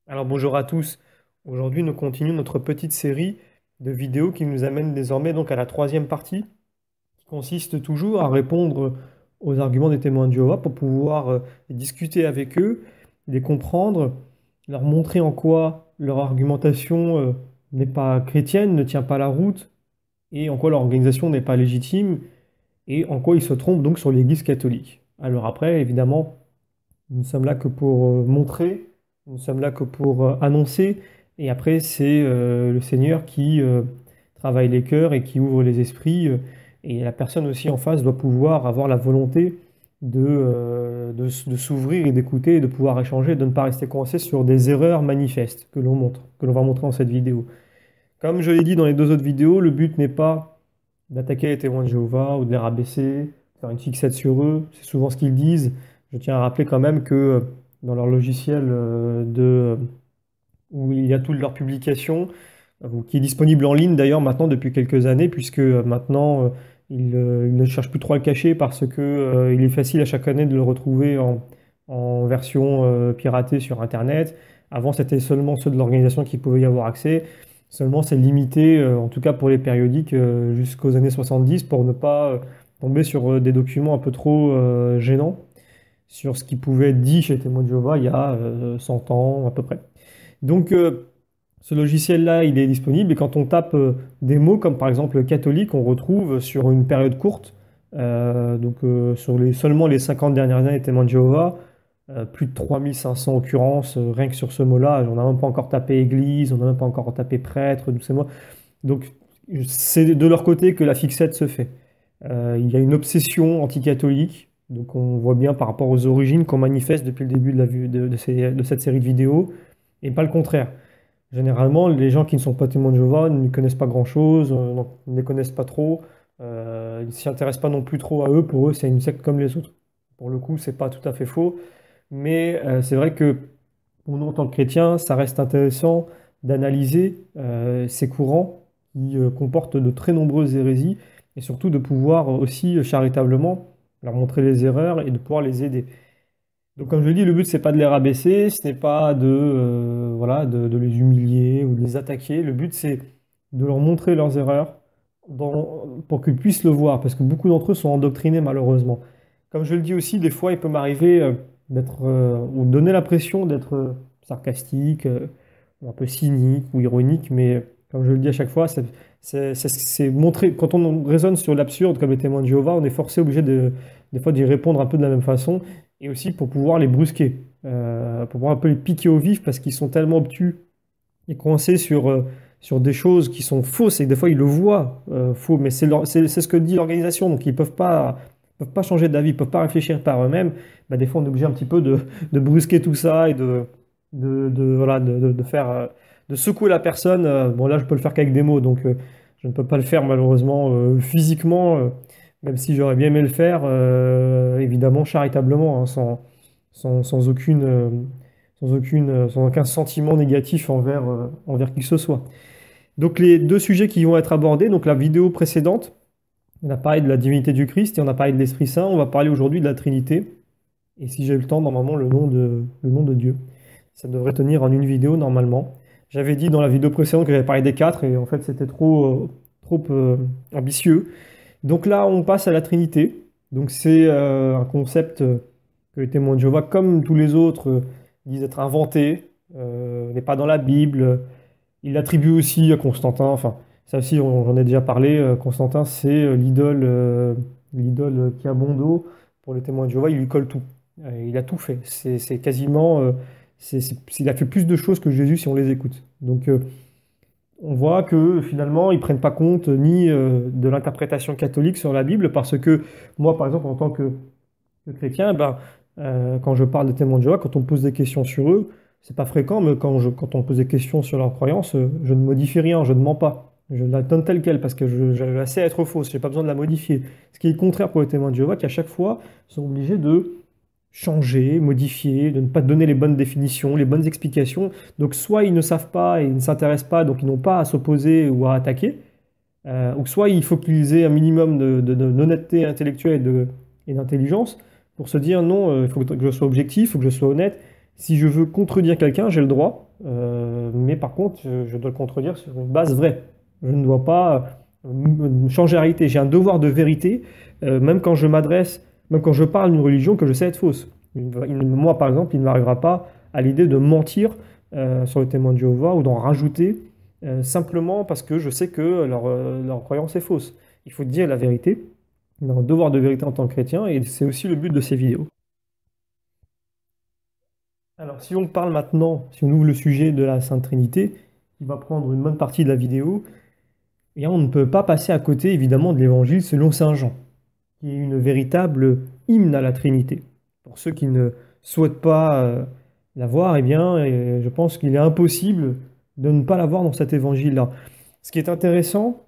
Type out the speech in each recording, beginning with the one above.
Alors bonjour à tous. Aujourd'hui, nous continuons notre petite série de vidéos qui nous amène désormais donc à la troisième partie, qui consiste toujours à répondre aux arguments des témoins de Jéhovah pour pouvoir discuter avec eux, les comprendre, leur montrer en quoi leur argumentation n'est pas chrétienne, ne tient pas la route, et en quoi leur organisation n'est pas légitime, et en quoi ils se trompent donc sur l'Église catholique. Alors après, évidemment, nous ne sommes là que pour montrer, nous ne sommes là que pour annoncer, et après c'est le Seigneur qui travaille les cœurs et qui ouvre les esprits, et la personne aussi en face doit pouvoir avoir la volonté de s'ouvrir et d'écouter, et de pouvoir échanger, de ne pas rester coincé sur des erreurs manifestes que l'on montre, que l'on va montrer dans cette vidéo. Comme je l'ai dit dans les deux autres vidéos, le but n'est pas d'attaquer les témoins de Jéhovah ou de les rabaisser, faire une fixette sur eux, c'est souvent ce qu'ils disent. Je tiens à rappeler quand même que dans leur logiciel où il y a toutes leurs publications, qui est disponible en ligne d'ailleurs maintenant depuis quelques années, puisque maintenant ils ne cherchent plus trop à le cacher parce que il est facile à chaque année de le retrouver en version piratée sur Internet. Avant, c'était seulement ceux de l'organisation qui pouvaient y avoir accès. Seulement, c'est limité, en tout cas pour les périodiques, jusqu'aux années 70 pour ne pas tomber sur des documents un peu trop gênants sur ce qui pouvait être dit chez Témoins de Jéhovah il y a 100 ans à peu près. Donc, ce logiciel-là, il est disponible et quand on tape des mots comme par exemple catholique, on retrouve sur une période courte, sur seulement les 50 dernières années Témoins de Jéhovah, plus de 3500 occurrences rien que sur ce mot-là. On n'a même pas encore tapé église, on n'a même pas encore tapé prêtre, tous ces mots. Donc, c'est de leur côté que la fixette se fait. Il y a une obsession anticatholique, donc on voit bien par rapport aux origines qu'on manifeste depuis le début de, la vue de cette série de vidéos, et pas le contraire. Généralement, les gens qui ne sont pas témoins de Jéhovah ne connaissent pas grand-chose, ne les connaissent pas trop, ils ne s'y intéressent pas non plus trop à eux. Pour eux, c'est une secte comme les autres. Pour le coup, c'est pas tout à fait faux, mais c'est vrai que pour nous, en tant que chrétiens, ça reste intéressant d'analyser ces courants qui comportent de très nombreuses hérésies et surtout de pouvoir aussi charitablement leur montrer les erreurs et de pouvoir les aider. Donc, comme je le dis, le but, c'est pas de les rabaisser, ce n'est pas voilà, de les humilier ou de les attaquer. Le but, c'est de leur montrer leurs erreurs pour qu'ils puissent le voir, parce que beaucoup d'entre eux sont endoctrinés, malheureusement. Comme je le dis aussi, des fois, il peut m'arriver ou donner l'impression d'être sarcastique, ou un peu cynique ou ironique, mais comme je le dis à chaque fois, c'est montrer, quand on raisonne sur l'absurde comme les témoins de Jéhovah, on est forcé, obligé des fois d'y répondre un peu de la même façon et aussi pour pouvoir les brusquer, pour pouvoir un peu les piquer au vif parce qu'ils sont tellement obtus et coincés sur des choses qui sont fausses et que des fois ils le voient faux, mais c'est ce que dit l'organisation, donc ils peuvent pas changer d'avis, ils peuvent pas réfléchir par eux-mêmes. Bah, des fois on est obligé un petit peu de brusquer tout ça et voilà, de faire, de secouer la personne. Bon là je peux le faire qu'avec des mots, donc je ne peux pas le faire malheureusement physiquement. Même si j'aurais bien aimé le faire, évidemment, charitablement, hein, sans sans aucun sentiment négatif envers qui que ce soit. Donc les deux sujets qui vont être abordés, donc la vidéo précédente, on a parlé de la divinité du Christ et on a parlé de l'Esprit Saint, on va parler aujourd'hui de la Trinité, et si j'ai le temps, normalement, le nom de Dieu. Ça devrait tenir en une vidéo, normalement. J'avais dit dans la vidéo précédente que j'avais parlé des quatre, et en fait c'était trop ambitieux. Donc là, on passe à la Trinité. Donc c'est un concept que les témoins de Jéhovah, comme tous les autres, disent être inventé, n'est pas dans la Bible. Il l'attribue aussi à Constantin. Enfin, ça aussi, j'en ai déjà parlé. Constantin, c'est l'idole qui a bon dos. Pour les témoins de Jéhovah, il lui colle tout. Il a tout fait. C'est quasiment, il a fait plus de choses que Jésus si on les écoute. Donc on voit que finalement, ils prennent pas compte ni de l'interprétation catholique sur la Bible, parce que moi, par exemple, en tant que chrétien, ben, quand je parle des témoins de Jéhovah, quand on me pose des questions sur eux, c'est pas fréquent, mais quand on me pose des questions sur leurs croyances, je ne modifie rien, je ne mens pas. Je la donne telle quelle parce que je sais être fausse, j'ai pas besoin de la modifier. Ce qui est le contraire pour les témoins de Jéhovah, qui à chaque fois sont obligés de changer, modifier, de ne pas donner les bonnes définitions, les bonnes explications. Donc soit ils ne savent pas et ils ne s'intéressent pas, donc ils n'ont pas à s'opposer ou à attaquer, ou soit il faut qu'ils aient un minimum d'honnêteté intellectuelle et d'intelligence pour se dire non, il faut que je sois objectif, il faut que je sois honnête, Si je veux contredire quelqu'un, j'ai le droit, mais par contre, je dois le contredire sur une base vraie. Je ne dois pas changer la réalité. J'ai un devoir de vérité, même quand je m'adresse, même quand je parle d'une religion que je sais être fausse. Moi, par exemple, il ne m'arrivera pas à l'idée de mentir sur le témoin de Jéhovah ou d'en rajouter simplement parce que je sais que leur croyance est fausse. Il faut dire la vérité. On a un devoir de vérité en tant que chrétien et c'est aussi le but de ces vidéos. Alors, si on parle maintenant, si on ouvre le sujet de la Sainte Trinité, qui va prendre une bonne partie de la vidéo, eh bien, on ne peut pas passer à côté, évidemment, de l'Évangile selon Saint Jean, qui est une véritable hymne à la Trinité. Pour ceux qui ne souhaitent pas la voir, eh bien, je pense qu'il est impossible de ne pas la voir dans cet Évangile-là. Ce qui est intéressant,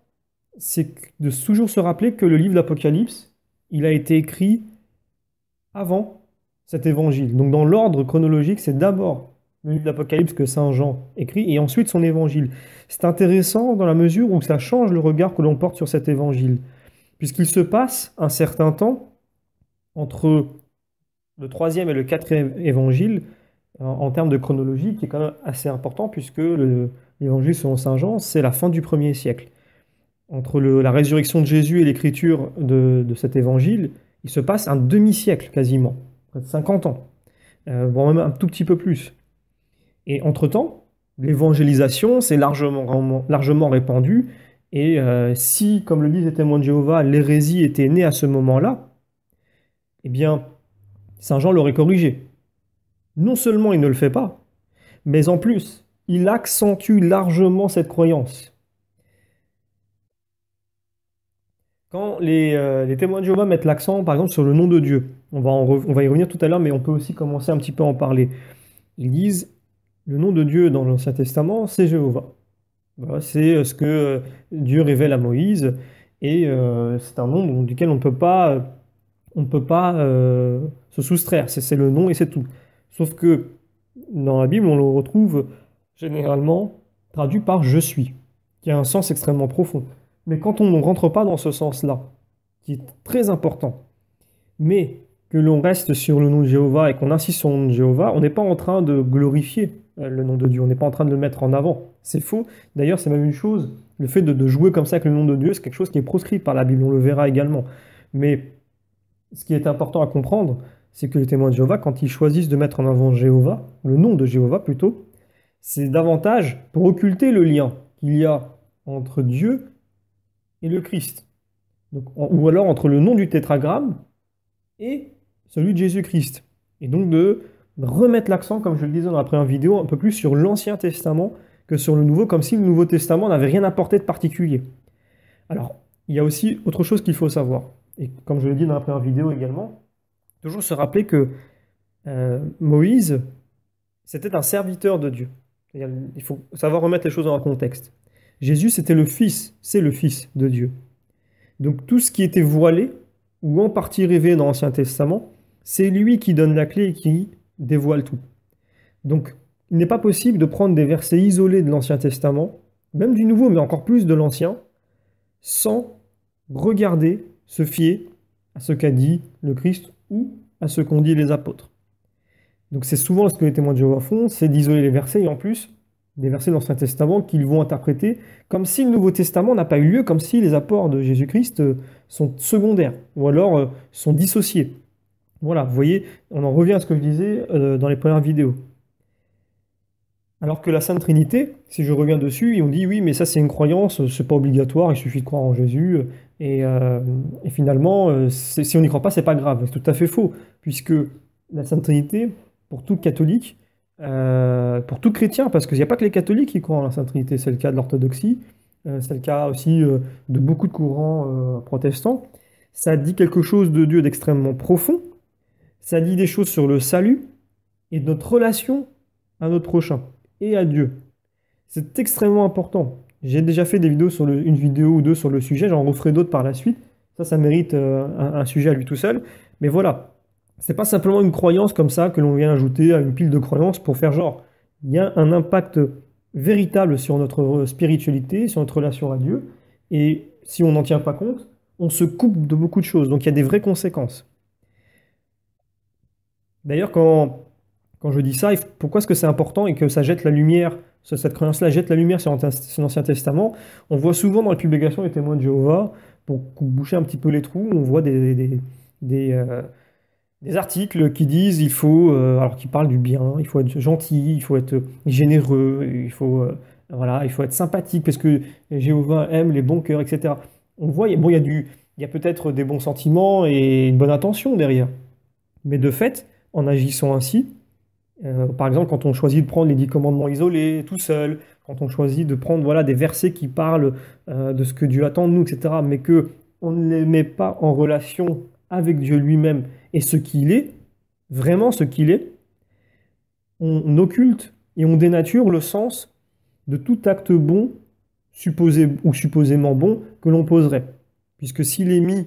c'est de toujours se rappeler que le livre de l'Apocalypse, il a été écrit avant cet évangile. Donc dans l'ordre chronologique, c'est d'abord le livre d'Apocalypse que Saint Jean écrit et ensuite son évangile. C'est intéressant dans la mesure où ça change le regard que l'on porte sur cet évangile, puisqu'il se passe un certain temps entre le troisième et le quatrième évangile en termes de chronologie, qui est quand même assez important, puisque l'évangile selon Saint Jean, c'est la fin du 1er siècle. Entre la résurrection de Jésus et l'écriture de cet évangile, il se passe un demi-siècle quasiment, près de 50 ans, voire même un tout petit peu plus. Et entre-temps, l'évangélisation s'est largement répandue, et si, comme le disent les témoins de Jéhovah, l'hérésie était née à ce moment-là, eh bien, Saint Jean l'aurait corrigé. Non seulement il ne le fait pas, mais en plus, il accentue largement cette croyance. Quand les témoins de Jéhovah mettent l'accent, par exemple, sur le nom de Dieu, on va y revenir tout à l'heure, mais on peut aussi commencer un petit peu à en parler. Ils disent, le nom de Dieu dans l'Ancien Testament, c'est Jéhovah. Voilà, c'est ce que Dieu révèle à Moïse, et c'est un nom duquel on ne peut pas se soustraire. C'est le nom et c'est tout. Sauf que dans la Bible, on le retrouve généralement traduit par je suis, qui a un sens extrêmement profond. Mais quand on ne rentre pas dans ce sens-là, qui est très important, mais que l'on reste sur le nom de Jéhovah et qu'on insiste sur le nom de Jéhovah, on n'est pas en train de glorifier le nom de Dieu, on n'est pas en train de le mettre en avant. C'est faux. D'ailleurs, c'est même une chose, le fait de jouer comme ça avec le nom de Dieu, c'est quelque chose qui est proscrit par la Bible, on le verra également. Mais ce qui est important à comprendre, c'est que les témoins de Jéhovah, quand ils choisissent de mettre en avant Jéhovah, le nom de Jéhovah plutôt, c'est davantage pour occulter le lien qu'il y a entre Dieu et le Christ. Donc, ou alors entre le nom du tétragramme et celui de Jésus-Christ. Et donc de remettre l'accent, comme je le disais dans la première vidéo, un peu plus sur l'Ancien Testament que sur le Nouveau, comme si le Nouveau Testament n'avait rien apporté de particulier. Alors, il y a aussi autre chose qu'il faut savoir. Et comme je l'ai dit dans la première vidéo également, toujours se rappeler que Moïse, c'était un serviteur de Dieu. Il faut savoir remettre les choses dans un contexte. Jésus, c'était le Fils, c'est le Fils de Dieu. Donc tout ce qui était voilé, ou en partie révélé dans l'Ancien Testament, c'est lui qui donne la clé et qui dévoile tout. Donc il n'est pas possible de prendre des versets isolés de l'Ancien Testament, même du Nouveau, mais encore plus de l'Ancien, sans regarder, se fier à ce qu'a dit le Christ ou à ce qu'ont dit les apôtres. Donc c'est souvent ce que les témoins de Jéhovah font, c'est d'isoler les versets et en plus des versets de l'Ancien Testament qu'ils vont interpréter comme si le Nouveau Testament n'a pas eu lieu, comme si les apports de Jésus-Christ sont secondaires ou alors sont dissociés. Voilà, vous voyez, on en revient à ce que je disais dans les premières vidéos. Alors que la Sainte Trinité, si je reviens dessus, on dit oui, mais ça c'est une croyance, c'est pas obligatoire, il suffit de croire en Jésus, et finalement, si on n'y croit pas, c'est pas grave. C'est tout à fait faux, puisque la Sainte Trinité, pour tout catholique, pour tout chrétien, parce qu'il n'y a pas que les catholiques qui croient en la Sainte Trinité, c'est le cas de l'orthodoxie, c'est le cas aussi de beaucoup de courants protestants, ça dit quelque chose de Dieu d'extrêmement profond, ça dit des choses sur le salut et de notre relation à notre prochain et à Dieu. C'est extrêmement important. J'ai déjà fait des vidéos une vidéo ou deux sur le sujet, j'en referai d'autres par la suite. Ça mérite un sujet à lui tout seul. Mais voilà, c'est pas simplement une croyance comme ça que l'on vient ajouter à une pile de croyances pour faire genre. Il y a un impact véritable sur notre spiritualité, sur notre relation à Dieu. Et si on n'en tient pas compte, on se coupe de beaucoup de choses. Donc il y a des vraies conséquences. D'ailleurs, quand Quand je dis ça, pourquoi est-ce que c'est important et que ça jette la lumière, cette croyance-là jette la lumière sur l'Ancien Testament? On voit souvent dans les publications des témoins de Jéhovah, pour boucher un petit peu les trous, on voit des, euh, des articles qui disent il faut, alors qui parlent du bien, il faut être gentil, il faut être généreux, voilà, il faut être sympathique parce que Jéhovah aime les bons cœurs, etc. On voit, bon, il y a peut-être des bons sentiments et une bonne intention derrière. Mais de fait, en agissant ainsi, par exemple, quand on choisit de prendre les 10 commandements isolés, tout seul, quand on choisit de prendre voilà, des versets qui parlent de ce que Dieu attend de nous, etc., mais que on ne les met pas en relation avec Dieu lui-même et ce qu'il est, vraiment ce qu'il est, on occulte et on dénature le sens de tout acte bon, supposé ou supposément bon, que l'on poserait. Puisque s'il est mis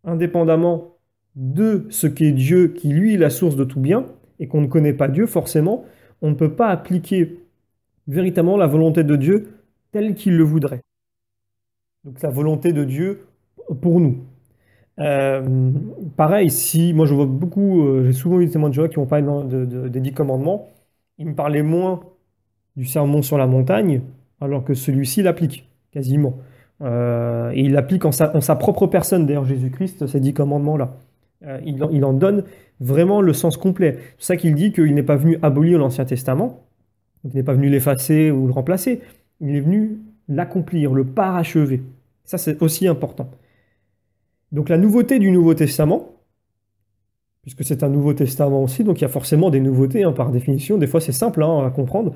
indépendamment de ce qu'est Dieu, qui lui est la source de tout bien, et qu'on ne connaît pas Dieu, forcément, on ne peut pas appliquer véritablement la volonté de Dieu telle qu'il le voudrait. Donc la volonté de Dieu pour nous. Pareil, si moi je vois beaucoup, j'ai souvent eu des témoins de Jéhovah qui m'ont parlé des 10 commandements, ils me parlaient moins du sermon sur la montagne, alors que celui-ci l'applique quasiment. Et il l'applique en sa propre personne, d'ailleurs Jésus-Christ, ces 10 commandements-là. Il en donne vraiment le sens complet. C'est pour ça qu'il dit qu'il n'est pas venu abolir l'Ancien Testament, donc il n'est pas venu l'effacer ou le remplacer, il est venu l'accomplir, le parachever. Ça, c'est aussi important. Donc la nouveauté du Nouveau Testament, puisque c'est un Nouveau Testament aussi, donc il y a forcément des nouveautés par définition, des fois c'est simple à comprendre,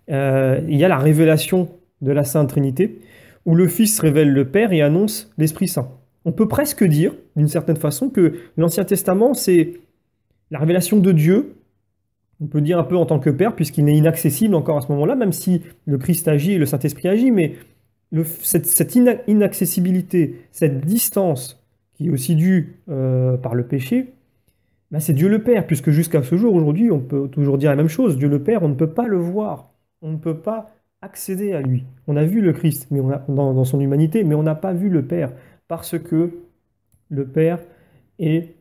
il y a la révélation de la Sainte Trinité, où le Fils révèle le Père et annonce l'Esprit Saint. On peut presque dire, d'une certaine façon, que l'Ancien Testament, c'est la révélation de Dieu, on peut dire un peu en tant que Père, puisqu'il est inaccessible encore à ce moment-là, même si le Christ agit et le Saint-Esprit agit, mais cette inaccessibilité, cette distance, qui est aussi due par le péché, ben c'est Dieu le Père, puisque jusqu'à ce jour, aujourd'hui, on peut toujours dire la même chose. Dieu le Père, on ne peut pas le voir, on ne peut pas accéder à lui. On a vu le Christ mais dans son humanité, mais on n'a pas vu le Père, parce que le Père est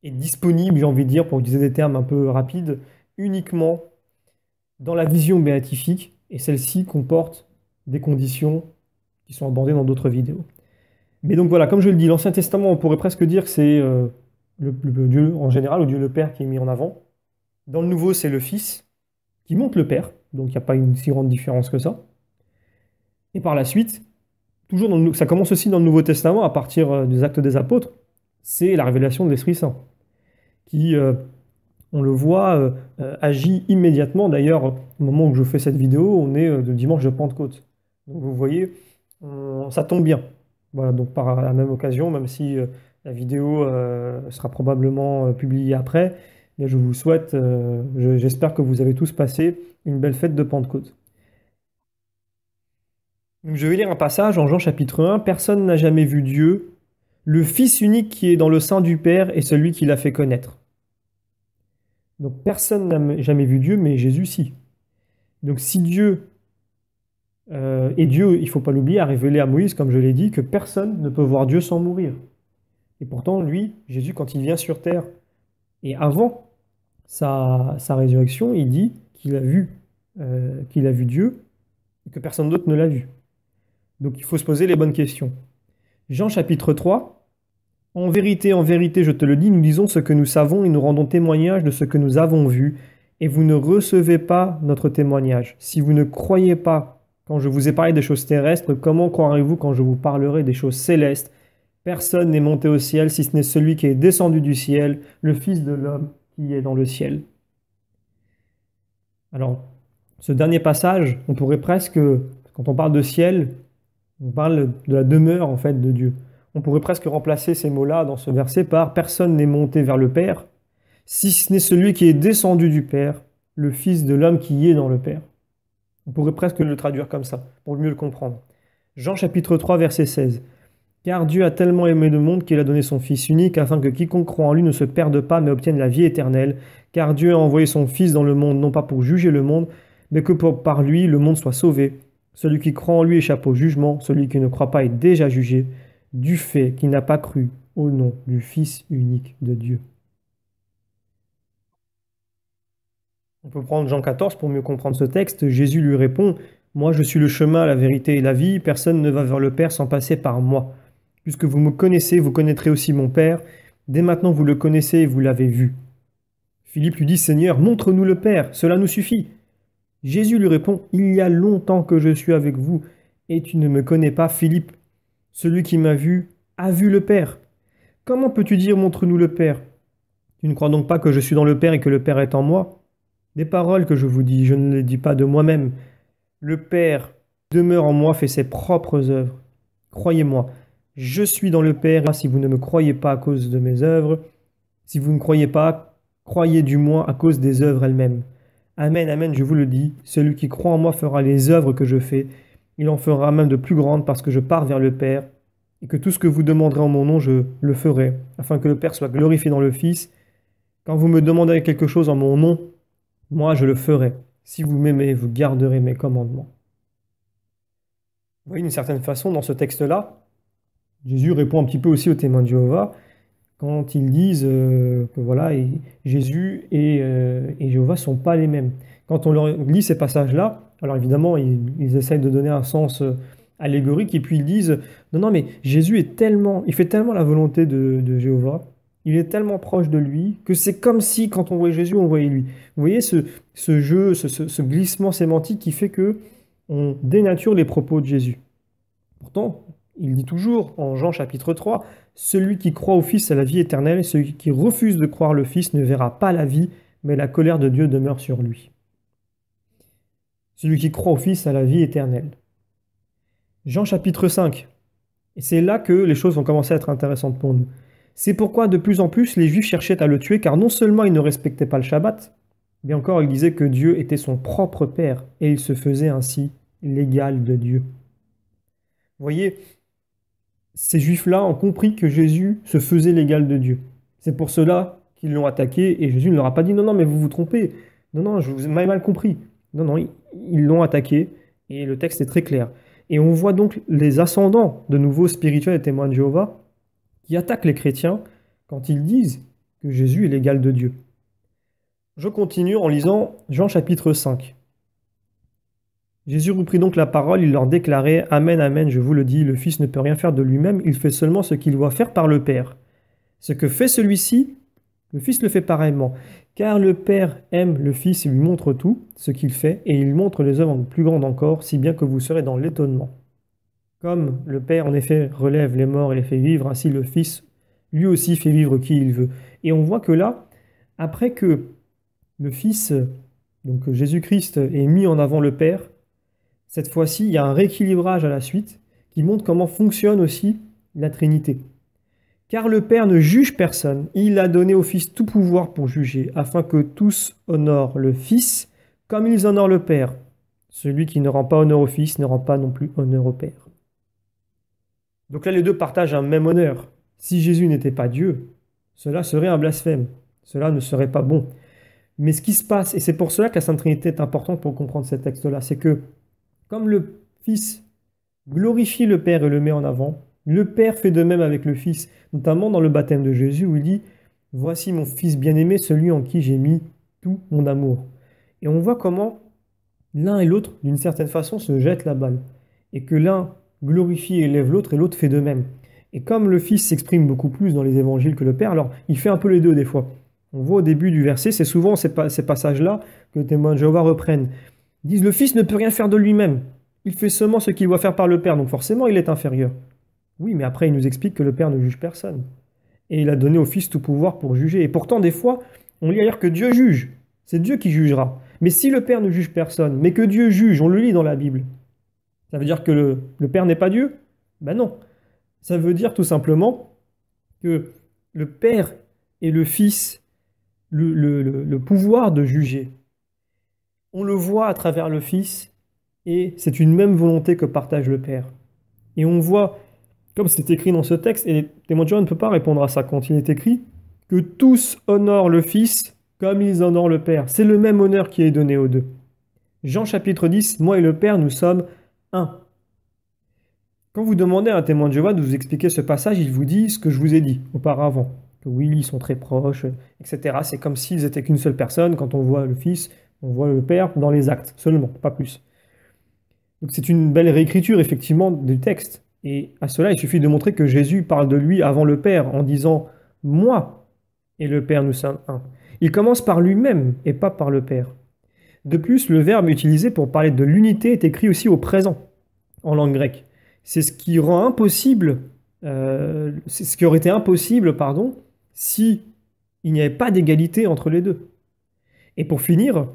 disponible, j'ai envie de dire, pour utiliser des termes un peu rapides, uniquement dans la vision béatifique, et celle-ci comporte des conditions qui sont abordées dans d'autres vidéos. Mais donc voilà, comme je le dis, l'Ancien Testament, on pourrait presque dire que c'est le Dieu en général, ou Dieu le Père qui est mis en avant. Dans le Nouveau, c'est le Fils qui montre le Père, donc il n'y a pas une si grande différence que ça. Et par la suite, toujours ça commence aussi dans le Nouveau Testament, à partir des Actes des Apôtres, c'est la révélation de l'Esprit Saint, qui, on le voit, agit immédiatement. D'ailleurs, au moment où je fais cette vidéo, on est le dimanche de Pentecôte. Donc vous voyez, ça tombe bien. Voilà, donc par la même occasion, même si la vidéo sera probablement publiée après, mais je vous souhaite, j'espère que vous avez tous passé une belle fête de Pentecôte. Donc, je vais lire un passage en Jean chapitre 1. Personne n'a jamais vu Dieu. Le Fils unique qui est dans le sein du Père est celui qui l'a fait connaître. Donc personne n'a jamais vu Dieu, mais Jésus si. Donc si Dieu est Dieu, il ne faut pas l'oublier, a révélé à Moïse, comme je l'ai dit, que personne ne peut voir Dieu sans mourir. Et pourtant, lui, Jésus, quand il vient sur terre, et avant sa résurrection, il dit qu'il a vu Dieu, et que personne d'autre ne l'a vu. Donc il faut se poser les bonnes questions. Jean chapitre 3. En vérité, je te le dis, nous disons ce que nous savons et nous rendons témoignage de ce que nous avons vu, et vous ne recevez pas notre témoignage. Si vous ne croyez pas quand je vous ai parlé des choses terrestres, comment croirez-vous quand je vous parlerai des choses célestes? Personne n'est monté au ciel si ce n'est celui qui est descendu du ciel, le Fils de l'homme qui est dans le ciel. Alors, ce dernier passage, on pourrait presque, quand on parle de ciel, on parle de la demeure en fait de Dieu. On pourrait presque remplacer ces mots-là dans ce verset par « Personne n'est monté vers le Père, si ce n'est celui qui est descendu du Père, le Fils de l'homme qui est dans le Père. » On pourrait presque le traduire comme ça, pour mieux le comprendre. Jean chapitre 3, verset 16. « Car Dieu a tellement aimé le monde qu'il a donné son Fils unique, afin que quiconque croit en lui ne se perde pas, mais obtienne la vie éternelle. Car Dieu a envoyé son Fils dans le monde, non pas pour juger le monde, mais que par lui le monde soit sauvé. Celui qui croit en lui échappe au jugement, celui qui ne croit pas est déjà jugé, du fait qu'il n'a pas cru au nom du Fils unique de Dieu. » On peut prendre Jean 14 pour mieux comprendre ce texte. Jésus lui répond, moi je suis le chemin, la vérité et la vie, personne ne va vers le Père sans passer par moi. Puisque vous me connaissez, vous connaîtrez aussi mon Père. Dès maintenant vous le connaissez et vous l'avez vu. Philippe lui dit, Seigneur, montre-nous le Père, cela nous suffit. Jésus lui répond, il y a longtemps que je suis avec vous et tu ne me connais pas, Philippe. Celui qui m'a vu a vu le Père. Comment peux-tu dire, montre-nous le Père? Tu ne crois donc pas que je suis dans le Père et que le Père est en moi? Des paroles que je vous dis, je ne les dis pas de moi-même. Le Père demeure en moi, fait ses propres œuvres. Croyez-moi, je suis dans le Père. Si vous ne me croyez pas à cause de mes œuvres, si vous ne croyez pas, croyez du moins à cause des œuvres elles-mêmes. Amen, amen, je vous le dis, celui qui croit en moi fera les œuvres que je fais. Il en fera même de plus grandes parce que je pars vers le Père et que tout ce que vous demanderez en mon nom, je le ferai, afin que le Père soit glorifié dans le Fils. Quand vous me demanderez quelque chose en mon nom, moi je le ferai. Si vous m'aimez, vous garderez mes commandements. Vous voyez, d'une certaine façon, dans ce texte-là, Jésus répond un petit peu aussi aux témoins de Jéhovah quand ils disent que voilà, Jésus et Jéhovah ne sont pas les mêmes. Quand on leur lit ces passages-là, alors évidemment, ils essayent de donner un sens allégorique, et puis ils disent, non, non, mais Jésus il fait tellement la volonté de Jéhovah, il est tellement proche de lui, que c'est comme si, quand on voyait Jésus, on voyait lui. Vous voyez ce jeu, ce glissement sémantique qui fait que on dénature les propos de Jésus. Pourtant, il dit toujours en Jean chapitre 3, « Celui qui croit au Fils a la vie éternelle, celui qui refuse de croire le Fils ne verra pas la vie, mais la colère de Dieu demeure sur lui. » Celui qui croit au Fils a la vie éternelle. Jean chapitre 5. Et c'est là que les choses vont commencer à être intéressantes pour nous. C'est pourquoi de plus en plus les Juifs cherchaient à le tuer, car non seulement il ne respectait pas le Shabbat, mais encore il disait que Dieu était son propre Père, et il se faisait ainsi l'égal de Dieu. Vous voyez, ces Juifs-là ont compris que Jésus se faisait l'égal de Dieu. C'est pour cela qu'ils l'ont attaqué, et Jésus ne leur a pas dit « Non, non, mais vous vous trompez. Non, non, je vous ai mal compris. » Non, non, ils l'ont attaqué, et le texte est très clair. Et on voit donc les ascendants de nouveaux spirituels et témoins de Jéhovah qui attaquent les chrétiens quand ils disent que Jésus est l'égal de Dieu. Je continue en lisant Jean chapitre 5. Jésus reprit donc la parole, il leur déclarait « Amen, amen, je vous le dis, le Fils ne peut rien faire de lui-même, il fait seulement ce qu'il doit faire par le Père. Ce que fait celui-ci, le Fils le fait pareillement, car le Père aime le Fils et lui montre tout ce qu'il fait, et il montre les œuvres plus grandes encore, si bien que vous serez dans l'étonnement. Comme le Père en effet relève les morts et les fait vivre, ainsi le Fils lui aussi fait vivre qui il veut. » Et on voit que là, après que le Fils, donc Jésus-Christ, ait mis en avant le Père, cette fois-ci, il y a un rééquilibrage à la suite qui montre comment fonctionne aussi la Trinité. Car le Père ne juge personne, il a donné au Fils tout pouvoir pour juger, afin que tous honorent le Fils comme ils honorent le Père. Celui qui ne rend pas honneur au Fils ne rend pas non plus honneur au Père. Donc là, les deux partagent un même honneur. Si Jésus n'était pas Dieu, cela serait un blasphème. Cela ne serait pas bon. Mais ce qui se passe, et c'est pour cela que la Sainte Trinité est importante pour comprendre ces textes-là, c'est que comme le Fils glorifie le Père et le met en avant, le Père fait de même avec le Fils, notamment dans le baptême de Jésus où il dit « Voici mon Fils bien-aimé, celui en qui j'ai mis tout mon amour. » Et on voit comment l'un et l'autre, d'une certaine façon, se jettent la balle. Et que l'un glorifie et élève l'autre et l'autre fait de même. Et comme le Fils s'exprime beaucoup plus dans les évangiles que le Père, alors il fait un peu les deux des fois. On voit au début du verset, c'est souvent ces passages-là que les témoins de Jéhovah reprennent. Ils disent « Le Fils ne peut rien faire de lui-même. Il fait seulement ce qu'il doit faire par le Père, donc forcément il est inférieur. » Oui, mais après il nous explique que le Père ne juge personne. Et il a donné au Fils tout pouvoir pour juger. Et pourtant, des fois, on lit ailleurs que Dieu juge. C'est Dieu qui jugera. Mais si le Père ne juge personne, mais que Dieu juge, on le lit dans la Bible, ça veut dire que le Père n'est pas Dieu? Ben non. Ça veut dire tout simplement que le Père et le Fils, le pouvoir de juger, on le voit à travers le Fils, et c'est une même volonté que partage le Père. Et on voit, comme c'est écrit dans ce texte, et les témoins de Jéhovah ne peuvent pas répondre à ça quand il est écrit, que tous honorent le Fils comme ils honorent le Père. C'est le même honneur qui est donné aux deux. Jean chapitre 10, moi et le Père, nous sommes un. Quand vous demandez à un témoin de Jéhovah de vous expliquer ce passage, il vous dit ce que je vous ai dit auparavant. Que oui, ils sont très proches, etc. C'est comme s'ils étaient qu'une seule personne. Quand on voit le Fils, On voit le Père dans les actes seulement, pas plus. Donc c'est une belle réécriture effectivement du texte. Et à cela, il suffit de montrer que Jésus parle de lui avant le Père en disant « Moi et le Père, nous sommes un ». Il commence par lui-même et pas par le Père. De plus, le verbe utilisé pour parler de l'unité est écrit aussi au présent, en langue grecque. C'est ce qui rend impossible, c'est ce qui aurait été impossible, pardon, si il n'y avait pas d'égalité entre les deux. Et pour finir,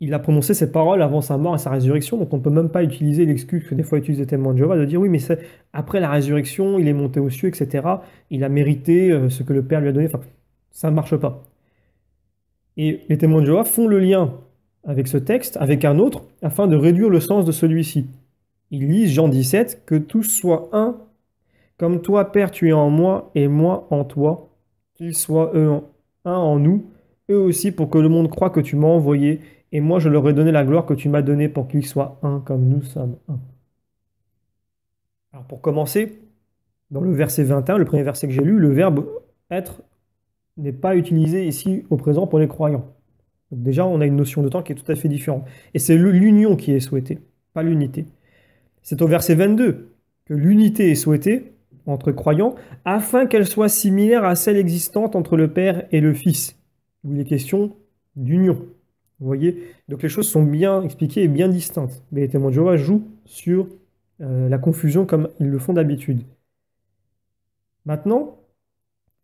il a prononcé ces paroles avant sa mort et sa résurrection, donc on ne peut même pas utiliser l'excuse que des fois utilisent les témoins de Jéhovah, de dire oui, mais après la résurrection, il est monté aux cieux, etc. Il a mérité ce que le Père lui a donné. Enfin, ça ne marche pas. Et les témoins de Jéhovah font le lien avec ce texte, avec un autre, afin de réduire le sens de celui-ci. Ils lisent Jean 17, « Que tous soient un, comme toi, Père, tu es en moi, et moi en toi, qu'ils soient un en nous, eux aussi, pour que le monde croie que tu m'as envoyé, et moi je leur ai donné la gloire que tu m'as donnée pour qu'ils soient un, comme nous sommes un. » Alors pour commencer, dans le verset 21, le premier verset que j'ai lu, le verbe « être » n'est pas utilisé ici au présent pour les croyants. Donc déjà, on a une notion de temps qui est tout à fait différente. Et c'est l'union qui est souhaitée, pas l'unité. C'est au verset 22 que l'unité est souhaitée entre croyants afin qu'elle soit similaire à celle existante entre le Père et le Fils, où il est question d'union. Vous voyez? Donc les choses sont bien expliquées et bien distinctes. Mais les témoins de Jéhovah jouent sur la confusion comme ils le font d'habitude. Maintenant,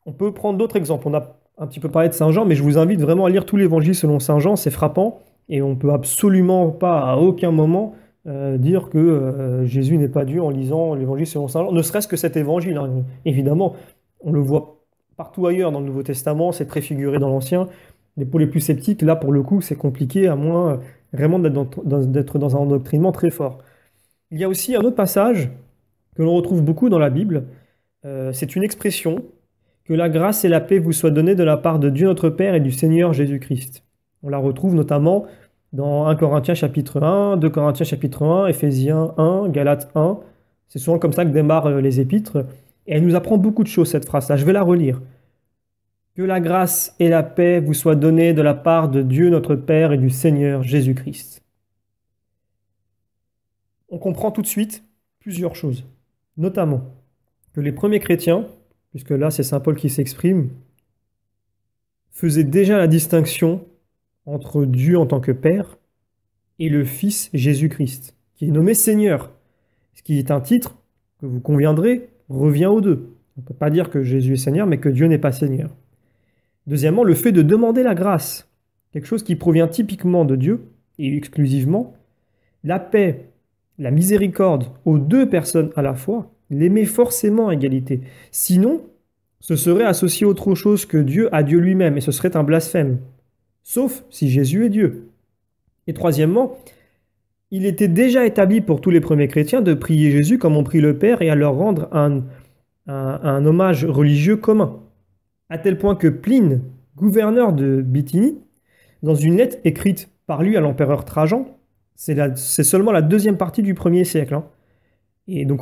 on peut prendre d'autres exemples. On a un petit peu parlé de Saint Jean, mais je vous invite vraiment à lire tout l'évangile selon Saint Jean, c'est frappant, et on ne peut absolument pas, à aucun moment, dire que Jésus n'est pas Dieu en lisant l'évangile selon Saint Jean, ne serait-ce que cet évangile, hein. Évidemment, on le voit partout ailleurs dans le Nouveau Testament, c'est préfiguré dans l'Ancien, mais pour les plus sceptiques, là, pour le coup, c'est compliqué, à moins vraiment d'être dans un endoctrinement très fort. Il y a aussi un autre passage que l'on retrouve beaucoup dans la Bible, c'est une expression: que la grâce et la paix vous soient données de la part de Dieu notre Père et du Seigneur Jésus-Christ. On la retrouve notamment dans 1 Corinthiens chapitre 1, 2 Corinthiens chapitre 1, Éphésiens 1, Galates 1. C'est souvent comme ça que démarrent les épîtres. Et elle nous apprend beaucoup de choses, cette phrase-là. Je vais la relire. Que la grâce et la paix vous soient données de la part de Dieu notre Père et du Seigneur Jésus-Christ. On comprend tout de suite plusieurs choses. Notamment que les premiers chrétiens, puisque là c'est saint Paul qui s'exprime, faisait déjà la distinction entre Dieu en tant que Père et le Fils Jésus-Christ, qui est nommé Seigneur, ce qui est un titre que vous conviendrez revient aux deux. On ne peut pas dire que Jésus est Seigneur, mais que Dieu n'est pas Seigneur. Deuxièmement, le fait de demander la grâce, quelque chose qui provient typiquement de Dieu, et exclusivement, la paix, la miséricorde aux deux personnes à la fois, les met forcément à égalité. Sinon, ce serait associer autre chose que Dieu à Dieu lui-même, et ce serait un blasphème. Sauf si Jésus est Dieu. Et troisièmement, il était déjà établi pour tous les premiers chrétiens de prier Jésus comme on prie le Père et à leur rendre un hommage religieux commun. À tel point que Pline, gouverneur de Bithynie, dans une lettre écrite par lui à l'empereur Trajan, c'est seulement la deuxième partie du 1er siècle, hein. Et donc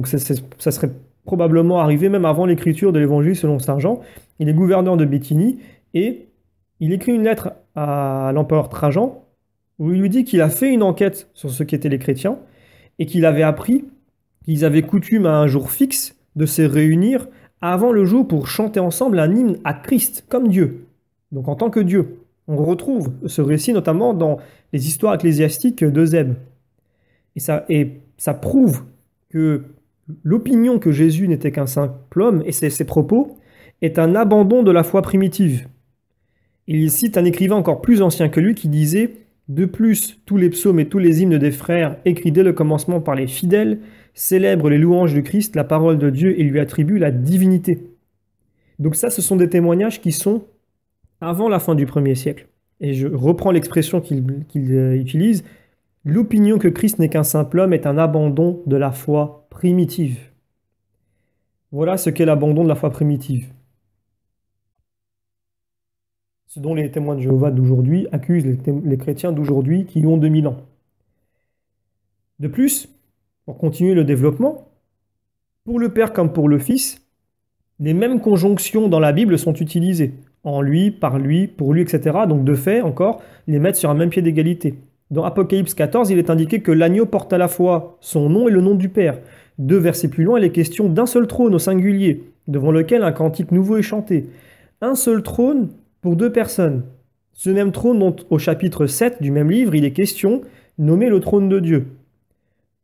ça serait probablement arrivé même avant l'écriture de l'évangile selon saint Jean. Il est gouverneur de Bithynie et il écrit une lettre à l'empereur Trajan où il lui dit qu'il a fait une enquête sur ce qu'étaient les chrétiens et qu'il avait appris qu'ils avaient coutume à un jour fixe de se réunir avant le jour pour chanter ensemble un hymne à Christ comme Dieu, donc en tant que Dieu. On retrouve ce récit notamment dans les histoires ecclésiastiques d'Eusèbe. Et ça prouve que l'opinion que Jésus n'était qu'un simple homme, et ses propos, est un abandon de la foi primitive. Il cite un écrivain encore plus ancien que lui qui disait « De plus, tous les psaumes et tous les hymnes des frères, écrits dès le commencement par les fidèles, célèbrent les louanges du Christ, la parole de Dieu, et lui attribuent la divinité. » Donc ça, ce sont des témoignages qui sont avant la fin du 1er siècle. Et je reprends l'expression qu'il utilise, « L'opinion que Christ n'est qu'un simple homme est un abandon de la foi primitive. » Voilà ce qu'est l'abandon de la foi primitive. Ce dont les témoins de Jéhovah d'aujourd'hui accusent les chrétiens d'aujourd'hui qui ont 2000 ans. De plus, pour continuer le développement, pour le Père comme pour le Fils, les mêmes conjonctions dans la Bible sont utilisées. en lui, par lui, pour lui, etc. Donc de fait, encore, les mettre sur un même pied d'égalité. Dans Apocalypse 14, il est indiqué que l'agneau porte à la fois son nom et le nom du Père. 2 versets plus loin, il est question d'un seul trône au singulier, devant lequel un cantique nouveau est chanté. Un seul trône pour 2 personnes. Ce même trône dont au chapitre 7 du même livre, il est question, nommé le trône de Dieu.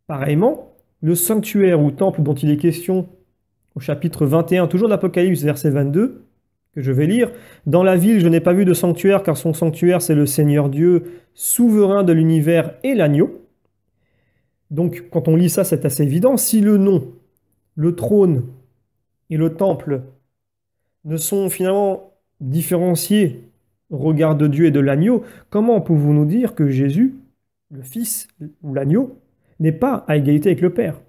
Pareillement, le sanctuaire ou temple dont il est question au chapitre 21, toujours de l'Apocalypse, verset 22, que je vais lire. Dans la ville, je n'ai pas vu de sanctuaire, car son sanctuaire, c'est le Seigneur Dieu, souverain de l'univers et l'agneau. Donc, quand on lit ça, c'est assez évident. Si le nom, le trône et le temple ne sont finalement différenciés au regard de Dieu et de l'agneau, comment pouvons-nous dire que Jésus, le Fils ou l'agneau, n'est pas à égalité avec le Père?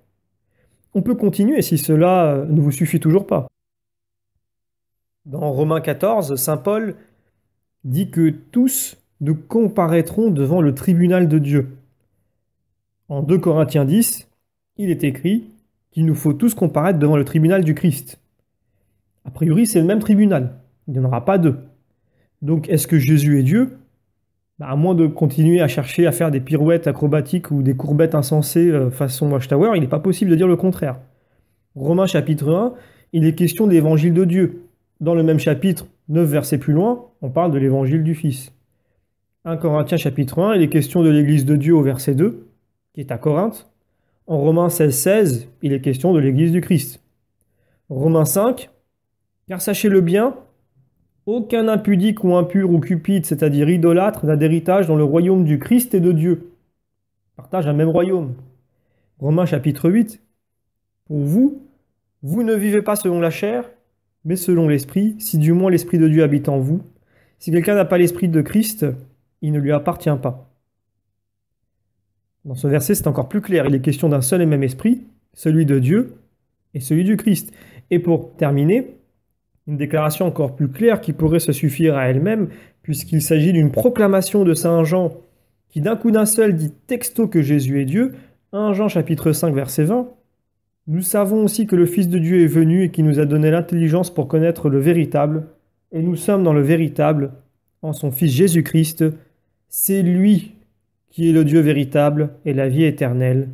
On peut continuer si cela ne vous suffit toujours pas. Dans Romains 14, saint Paul dit que tous nous comparaîtrons devant le tribunal de Dieu. En 2 Corinthiens 10, il est écrit qu'il nous faut tous comparaître devant le tribunal du Christ. A priori, c'est le même tribunal. Il n'y en aura pas deux. Donc, est-ce que Jésus est Dieu? À moins de continuer à chercher à faire des pirouettes acrobatiques ou des courbettes insensées façon Watchtower, il n'est pas possible de dire le contraire. Romains chapitre 1, il est question de l'évangile de Dieu. Dans le même chapitre, 9 versets plus loin, on parle de l'évangile du Fils. 1 Corinthiens chapitre 1, il est question de l'église de Dieu au verset 2, qui est à Corinthe. En Romains 16, il est question de l'église du Christ. Romains 5, car sachez-le bien, aucun impudique ou impur ou cupide, c'est-à-dire idolâtre, n'a d'héritage dans le royaume du Christ et de Dieu. Ils partagent un même royaume. Romains chapitre 8, pour vous, vous ne vivez pas selon la chair, mais selon l'Esprit, si du moins l'Esprit de Dieu habite en vous. Si quelqu'un n'a pas l'Esprit de Christ, il ne lui appartient pas. Dans ce verset, c'est encore plus clair. Il est question d'un seul et même Esprit, celui de Dieu et celui du Christ. Et pour terminer, une déclaration encore plus claire qui pourrait se suffire à elle-même, puisqu'il s'agit d'une proclamation de saint Jean qui d'un coup d'un seul dit texto que Jésus est Dieu, 1 Jean chapitre 5 verset 20. Nous savons aussi que le Fils de Dieu est venu et qui nous a donné l'intelligence pour connaître le véritable, et nous sommes dans le véritable, en son Fils Jésus-Christ. C'est lui qui est le Dieu véritable et la vie éternelle.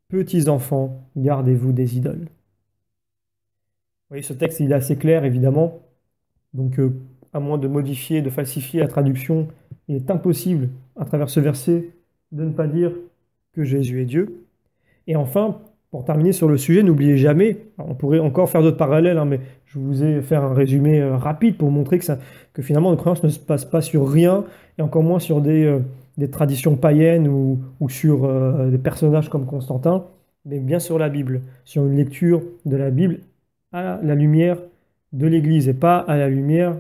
Petits enfants, gardez-vous des idoles. Vous voyez, ce texte, il est assez clair, évidemment. Donc, à moins de modifier, de falsifier la traduction, il est impossible, à travers ce verset, de ne pas dire que Jésus est Dieu. Et enfin, pour terminer sur le sujet, n'oubliez jamais, on pourrait encore faire d'autres parallèles, mais je vous ai fait un résumé rapide pour montrer que finalement notre croyance ne se passe pas sur rien, et encore moins sur des traditions païennes ou sur des personnages comme Constantin, mais bien sur la Bible, sur une lecture de la Bible à la lumière de l'Église et pas à la lumière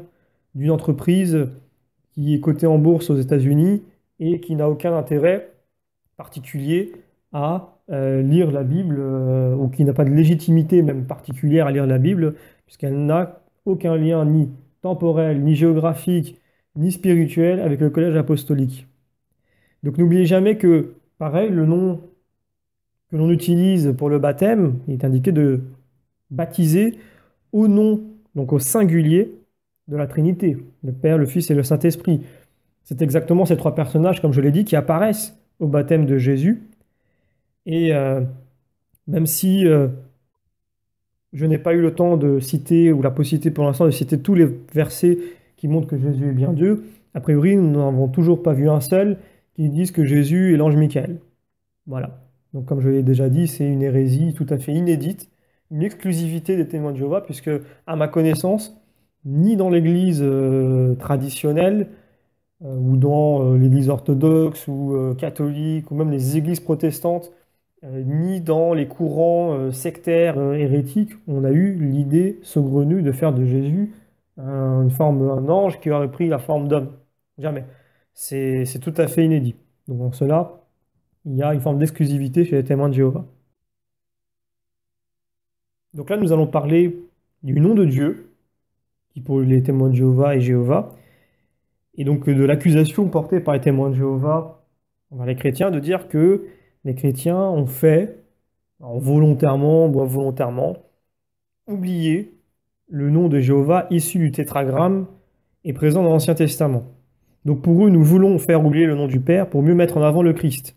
d'une entreprise qui est cotée en bourse aux États-Unis et qui n'a aucun intérêt particulier à lire la Bible ou qui n'a pas de légitimité même particulière à lire la Bible puisqu'elle n'a aucun lien ni temporel, ni géographique, ni spirituel avec le collège apostolique. Donc n'oubliez jamais que, pareil, le nom que l'on utilise pour le baptême, il est indiqué de baptiser au nom, donc au singulier de la Trinité, le Père, le Fils et le Saint-Esprit. C'est exactement ces 3 personnages, comme je l'ai dit, qui apparaissent au baptême de Jésus. Et même si je n'ai pas eu le temps de citer, ou la possibilité pour l'instant de citer tous les versets qui montrent que Jésus est bien Dieu, a priori, nous n'en avons toujours pas vu un seul qui dise que Jésus est l'ange Michael. Voilà. Donc comme je l'ai déjà dit, c'est une hérésie tout à fait inédite, une exclusivité des témoins de Jéhovah, puisque, à ma connaissance, ni dans l'Église traditionnelle, ou dans l'Église orthodoxe, ou catholique, ou même les églises protestantes, ni dans les courants sectaires hérétiques, on a eu l'idée saugrenue de faire de Jésus un ange qui aurait pris la forme d'homme. Jamais. C'est tout à fait inédit. Donc en cela, il y a une forme d'exclusivité chez les témoins de Jéhovah. Donc là, nous allons parler du nom de Dieu, qui pour les témoins de Jéhovah est Jéhovah, et donc de l'accusation portée par les témoins de Jéhovah envers les chrétiens de dire que les chrétiens ont fait, volontairement ou involontairement, oublier le nom de Jéhovah issu du tétragramme est présent dans l'Ancien Testament. Donc pour eux, nous voulons faire oublier le nom du Père pour mieux mettre en avant le Christ.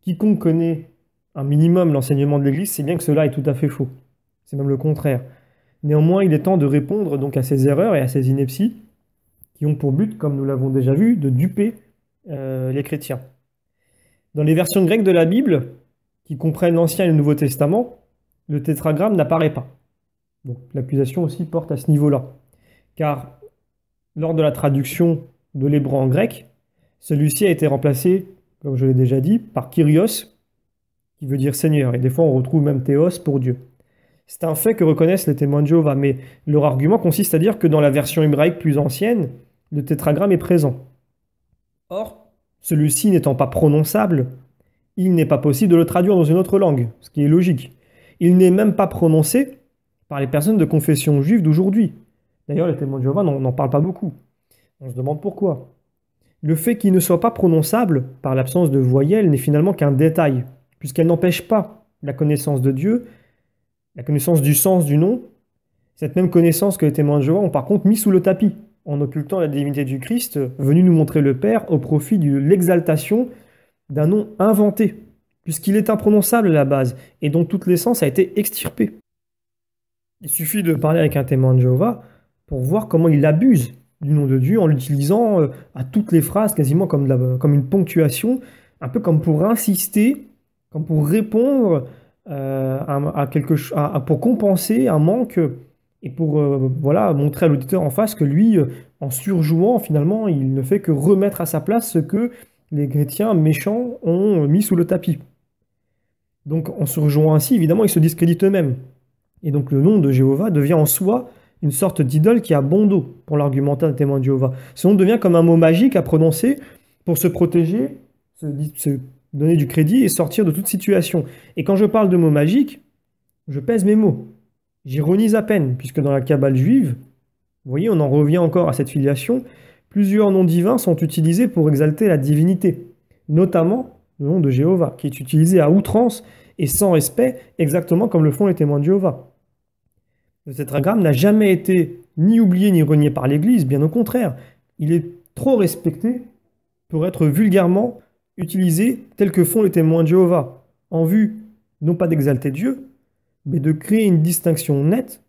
Quiconque connaît un minimum l'enseignement de l'Église sait bien que cela est tout à fait faux. C'est même le contraire. Néanmoins, il est temps de répondre donc à ces erreurs et à ces inepties qui ont pour but, comme nous l'avons déjà vu, de duper les chrétiens. Dans les versions grecques de la Bible, qui comprennent l'Ancien et le Nouveau Testament, le tétragramme n'apparaît pas. Donc l'accusation aussi porte à ce niveau-là. Car lors de la traduction de l'hébreu en grec, celui-ci a été remplacé, comme je l'ai déjà dit, par Kyrios, qui veut dire Seigneur. Et des fois, on retrouve même Théos pour Dieu. C'est un fait que reconnaissent les témoins de Jéhovah, mais leur argument consiste à dire que dans la version hébraïque plus ancienne, le tétragramme est présent. Or, celui-ci n'étant pas prononçable, il n'est pas possible de le traduire dans une autre langue, ce qui est logique. Il n'est même pas prononcé par les personnes de confession juive d'aujourd'hui. D'ailleurs, les témoins de Jéhovah n'en parlent pas beaucoup. On se demande pourquoi. Le fait qu'il ne soit pas prononçable par l'absence de voyelles n'est finalement qu'un détail, puisqu'elle n'empêche pas la connaissance de Dieu, la connaissance du sens du nom, cette même connaissance que les témoins de Jéhovah ont par contre mis sous le tapis, en occultant la divinité du Christ, venu nous montrer le Père au profit de l'exaltation d'un nom inventé, puisqu'il est imprononçable à la base, et dont toute l'essence a été extirpée. Il suffit de parler avec un témoin de Jéhovah pour voir comment il abuse du nom de Dieu en l'utilisant à toutes les phrases, quasiment comme une ponctuation, un peu comme pour insister, comme pour répondre à quelque chose, pour compenser un manque et pour voilà, montrer à l'auditeur en face que lui, en surjouant, finalement, il ne fait que remettre à sa place ce que les chrétiens méchants ont mis sous le tapis. Donc en surjouant ainsi, évidemment, ils se discréditent eux-mêmes. Et donc le nom de Jéhovah devient en soi une sorte d'idole qui a bon dos pour l'argumentaire des témoins de Jéhovah. Ce nom devient comme un mot magique à prononcer pour se protéger, se donner du crédit et sortir de toute situation. Et quand je parle de mots magiques, je pèse mes mots. J'ironise à peine, puisque dans la Kabbale juive, vous voyez, on en revient encore à cette filiation, plusieurs noms divins sont utilisés pour exalter la divinité, notamment le nom de Jéhovah, qui est utilisé à outrance et sans respect, exactement comme le font les témoins de Jéhovah. Le tétragramme n'a jamais été ni oublié ni renié par l'Église, bien au contraire. Il est trop respecté pour être vulgairement utilisé tel que font les témoins de Jéhovah, en vue non pas d'exalter Dieu, mais de créer une distinction nette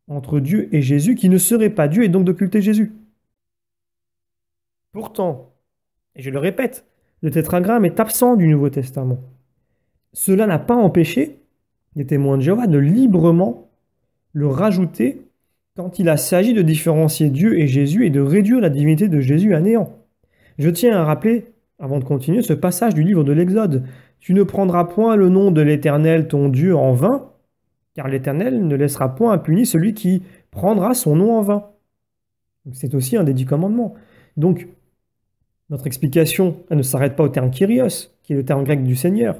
entre Dieu et Jésus qui ne serait pas Dieu et donc d'occulter Jésus. Pourtant, et je le répète, le tétragramme est absent du Nouveau Testament. Cela n'a pas empêché les témoins de Jéhovah de librement le rajouter quand il s'agit de différencier Dieu et Jésus et de réduire la divinité de Jésus à néant. Je tiens à rappeler, avant de continuer, ce passage du livre de l'Exode. « Tu ne prendras point le nom de l'Éternel ton Dieu en vain, car l'Éternel ne laissera point impuni celui qui prendra son nom en vain. » C'est aussi un des 10 commandements. Donc, notre explication elle ne s'arrête pas au terme Kyrios, qui est le terme grec du Seigneur.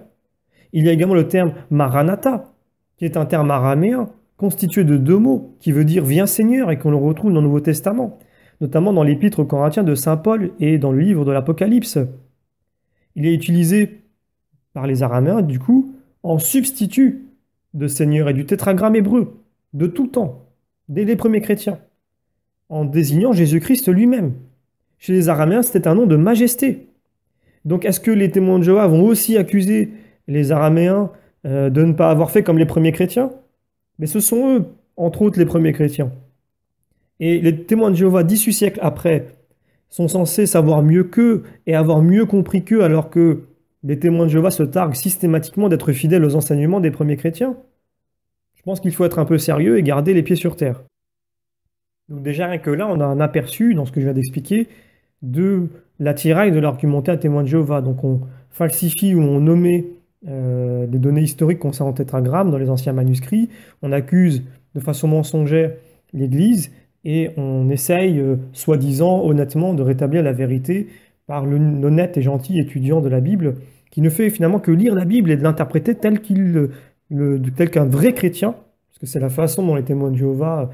Il y a également le terme Maranatha, qui est un terme araméen, constitué de 2 mots, qui veut dire « Viens Seigneur » et qu'on le retrouve dans le Nouveau Testament, notamment dans l'Épître aux Corinthiens de saint Paul et dans le livre de l'Apocalypse. Il est utilisé par les araméens, du coup, en substitut de Seigneur et du tétragramme hébreu, de tout temps, dès les premiers chrétiens, en désignant Jésus-Christ lui-même. Chez les araméens, c'était un nom de majesté. Donc est-ce que les témoins de Jéhovah vont aussi accuser les araméens de ne pas avoir fait comme les premiers chrétiens? Mais ce sont eux, entre autres, les premiers chrétiens. Et les témoins de Jéhovah, 18 siècles après, sont censés savoir mieux qu'eux et avoir mieux compris qu'eux, alors que les témoins de Jéhovah se targuent systématiquement d'être fidèles aux enseignements des premiers chrétiens. Je pense qu'il faut être un peu sérieux et garder les pieds sur terre. Donc déjà, rien que là, on a un aperçu, dans ce que je viens d'expliquer, de l'attirail de l'argumentaire témoin de Jéhovah. Donc on falsifie ou on omet des données historiques concernant le tétragramme dans les anciens manuscrits, on accuse de façon mensongère l'Église et on essaye, soi-disant, honnêtement, de rétablir la vérité par l'honnête et gentil étudiant de la Bible qui ne fait finalement que lire la Bible et de l'interpréter tel qu'un vrai chrétien, parce que c'est la façon dont les témoins de Jéhovah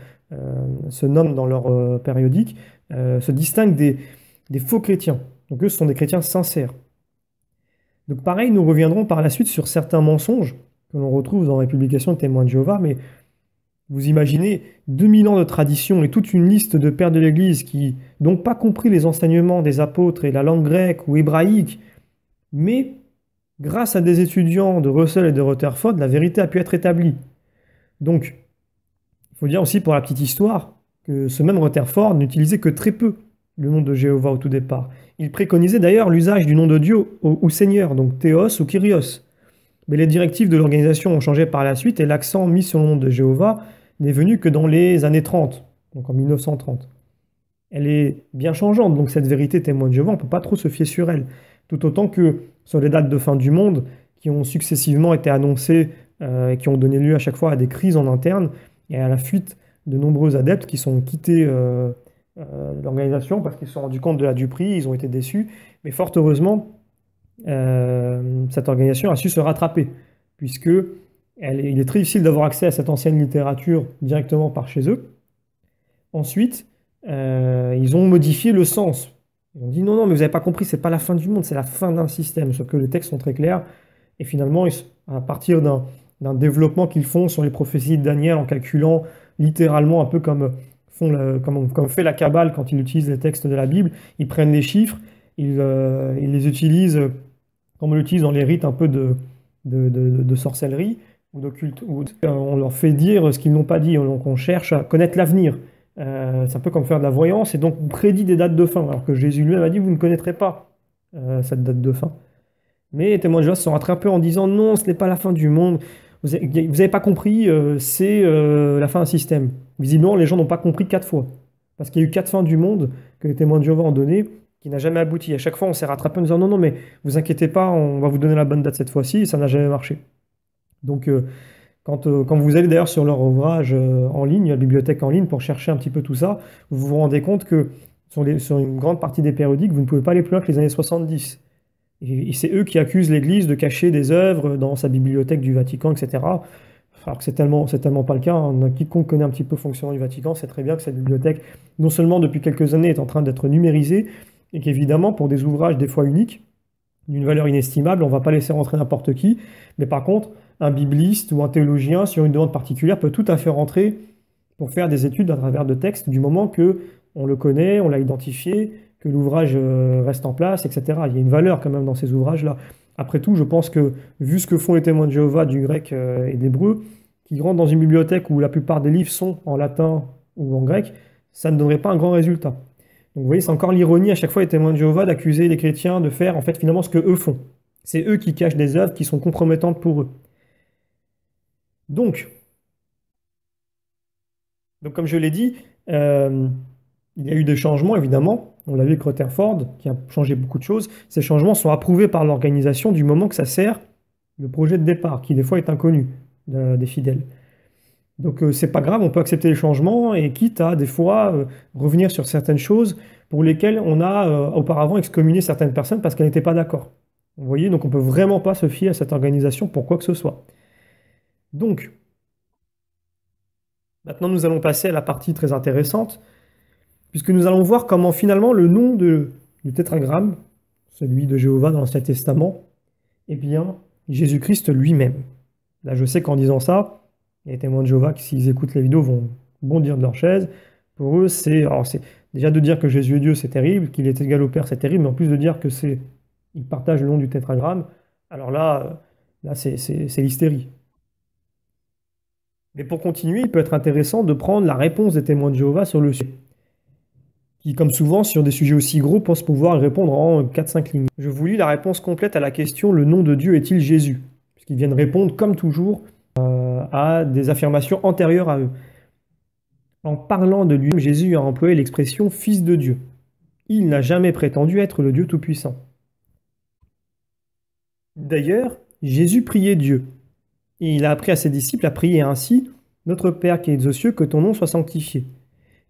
se nomment dans leur périodique, se distinguent des faux chrétiens. Donc eux, ce sont des chrétiens sincères. Donc pareil, nous reviendrons par la suite sur certains mensonges que l'on retrouve dans les publications de témoins de Jéhovah, mais Vous imaginez 2000 ans de tradition et toute une liste de pères de l'Église qui n'ont pas compris les enseignements des apôtres et la langue grecque ou hébraïque, mais grâce à des étudiants de Russell et de Rutherford, la vérité a pu être établie. Donc, il faut dire aussi pour la petite histoire que ce même Rutherford n'utilisait que très peu le nom de Jéhovah au tout départ. Il préconisait d'ailleurs l'usage du nom de Dieu ou Seigneur, donc Théos ou Kyrios. Mais les directives de l'organisation ont changé par la suite et l'accent mis sur le nom de Jéhovah n'est venu que dans les années 30, donc en 1930. Elle est bien changeante, donc cette vérité témoin de Jéhovah, on ne peut pas trop se fier sur elle. Tout autant que sur les dates de fin du monde qui ont successivement été annoncées et qui ont donné lieu à chaque fois à des crises en interne et à la fuite de nombreux adeptes qui sont quittés l'organisation parce qu'ils se sont rendus compte de la duperie, ils ont été déçus. Mais fort heureusement, cette organisation a su se rattraper, puisque il est très difficile d'avoir accès à cette ancienne littérature directement par chez eux. Ensuite, ils ont modifié le sens. Ils ont dit non, non, mais vous n'avez pas compris, c'est pas la fin du monde, c'est la fin d'un système. Sauf que les textes sont très clairs. Et finalement, à partir d'un développement qu'ils font sur les prophéties de Daniel en calculant littéralement un peu comme fait la Kabbale quand ils utilisent les textes de la Bible, ils prennent les chiffres, ils les utilisent comme on l'utilise dans les rites un peu de sorcellerie ou d'occulte. On leur fait dire ce qu'ils n'ont pas dit, donc on cherche à connaître l'avenir. C'est un peu comme faire de la voyance, et donc on prédit des dates de fin, alors que Jésus lui-même a dit, vous ne connaîtrez pas cette date de fin. Mais les témoins de Jéhovah se sont rattrapés en disant, non, ce n'est pas la fin du monde, vous n'avez pas compris, c'est la fin d'un système. Visiblement, les gens n'ont pas compris 4 fois, parce qu'il y a eu 4 fins du monde que les témoins de Jéhovah ont donné, qui n'a jamais abouti. À chaque fois, on s'est rattrapé en disant, non, non, mais vous inquiétez pas, on va vous donner la bonne date cette fois-ci, et ça n'a jamais marché. Donc, quand vous allez d'ailleurs sur leur ouvrage en ligne, la bibliothèque en ligne, pour chercher un petit peu tout ça, vous vous rendez compte que sur une grande partie des périodiques, vous ne pouvez pas aller plus loin que les années 70. Et c'est eux qui accusent l'Église de cacher des œuvres dans sa bibliothèque du Vatican, etc. Alors que c'est tellement pas le cas. Hein. Quiconque connaît un petit peu le fonctionnement du Vatican sait très bien que cette bibliothèque, non seulement depuis quelques années, est en train d'être numérisée, et qu'évidemment, pour des ouvrages des fois uniques, d'une valeur inestimable, on ne va pas laisser rentrer n'importe qui. Mais par contre, un bibliste ou un théologien, sur une demande particulière, peut tout à fait rentrer pour faire des études à travers de textes, du moment que on le connaît, on l'a identifié, que l'ouvrage reste en place, etc. Il y a une valeur quand même dans ces ouvrages-là. Après tout, je pense que, vu ce que font les témoins de Jéhovah du grec et de l'hébreu, qui rentrent dans une bibliothèque où la plupart des livres sont en latin ou en grec, ça ne donnerait pas un grand résultat. Donc vous voyez, c'est encore l'ironie à chaque fois les témoins de Jéhovah d'accuser les chrétiens de faire en fait finalement ce que eux font. C'est eux qui cachent des œuvres qui sont compromettantes pour eux. Donc comme je l'ai dit, il y a eu des changements évidemment. On l'a vu avec Rutherford qui a changé beaucoup de choses. Ces changements sont approuvés par l'organisation du moment que ça sert le projet de départ, qui des fois est inconnu des fidèles. Donc c'est pas grave, on peut accepter les changements et quitte à des fois revenir sur certaines choses pour lesquelles on a auparavant excommunié certaines personnes parce qu'elles n'étaient pas d'accord. Vous voyez, donc on peut vraiment pas se fier à cette organisation pour quoi que ce soit. Donc, maintenant nous allons passer à la partie très intéressante, puisque nous allons voir comment finalement le nom du tétragramme, celui de Jéhovah dans l'Ancien Testament, eh bien, Jésus-Christ lui-même. Là, je sais qu'en disant ça, les témoins de Jéhovah, qui s'ils écoutent les vidéos, vont bondir de leur chaise. Pour eux, c'est déjà de dire que Jésus est Dieu, c'est terrible, qu'il est égal au Père, c'est terrible, mais en plus de dire que ils partagent le nom du tétragramme, alors là c'est l'hystérie. Mais pour continuer, il peut être intéressant de prendre la réponse des témoins de Jéhovah sur le sujet, qui, comme souvent, sur des sujets aussi gros, pensent pouvoir répondre en 4-5 lignes. Je vous lis la réponse complète à la question « Le nom de Dieu est-il Jésus ?» Puisqu'ils viennent répondre, comme toujours, à des affirmations antérieures à eux. En parlant de lui-même, Jésus a employé l'expression « Fils de Dieu ». Il n'a jamais prétendu être le Dieu Tout-Puissant. D'ailleurs, Jésus priait Dieu. Et il a appris à ses disciples à prier ainsi « Notre Père qui es aux cieux, que ton nom soit sanctifié ».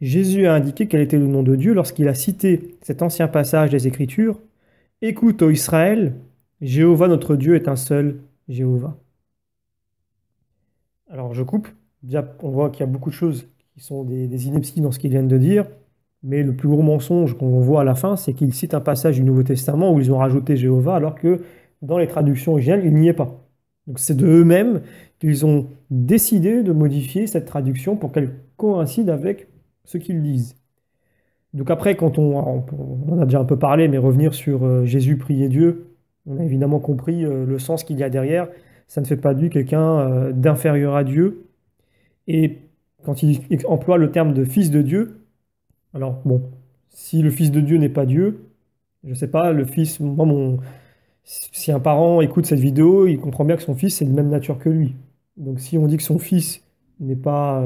Jésus a indiqué quel était le nom de Dieu lorsqu'il a cité cet ancien passage des Écritures « Écoute, ô Israël, Jéhovah notre Dieu est un seul Jéhovah ». Alors je coupe, bien, on voit qu'il y a beaucoup de choses qui sont des inepties dans ce qu'ils viennent de dire, mais le plus gros mensonge qu'on voit à la fin, c'est qu'ils citent un passage du Nouveau Testament où ils ont rajouté Jéhovah, alors que dans les traductions originales, il n'y est pas. Donc c'est de eux-mêmes qu'ils ont décidé de modifier cette traduction pour qu'elle coïncide avec ce qu'ils disent. Donc après, on en a déjà un peu parlé, mais revenir sur Jésus prier Dieu, on a évidemment compris le sens qu'il y a derrière. Ça ne fait pas de lui quelqu'un d'inférieur à Dieu. Et quand il emploie le terme de fils de Dieu, alors bon, si le fils de Dieu n'est pas Dieu, je ne sais pas, le fils, si un parent écoute cette vidéo, il comprend bien que son fils est de même nature que lui. Donc si on dit que son fils n'est pas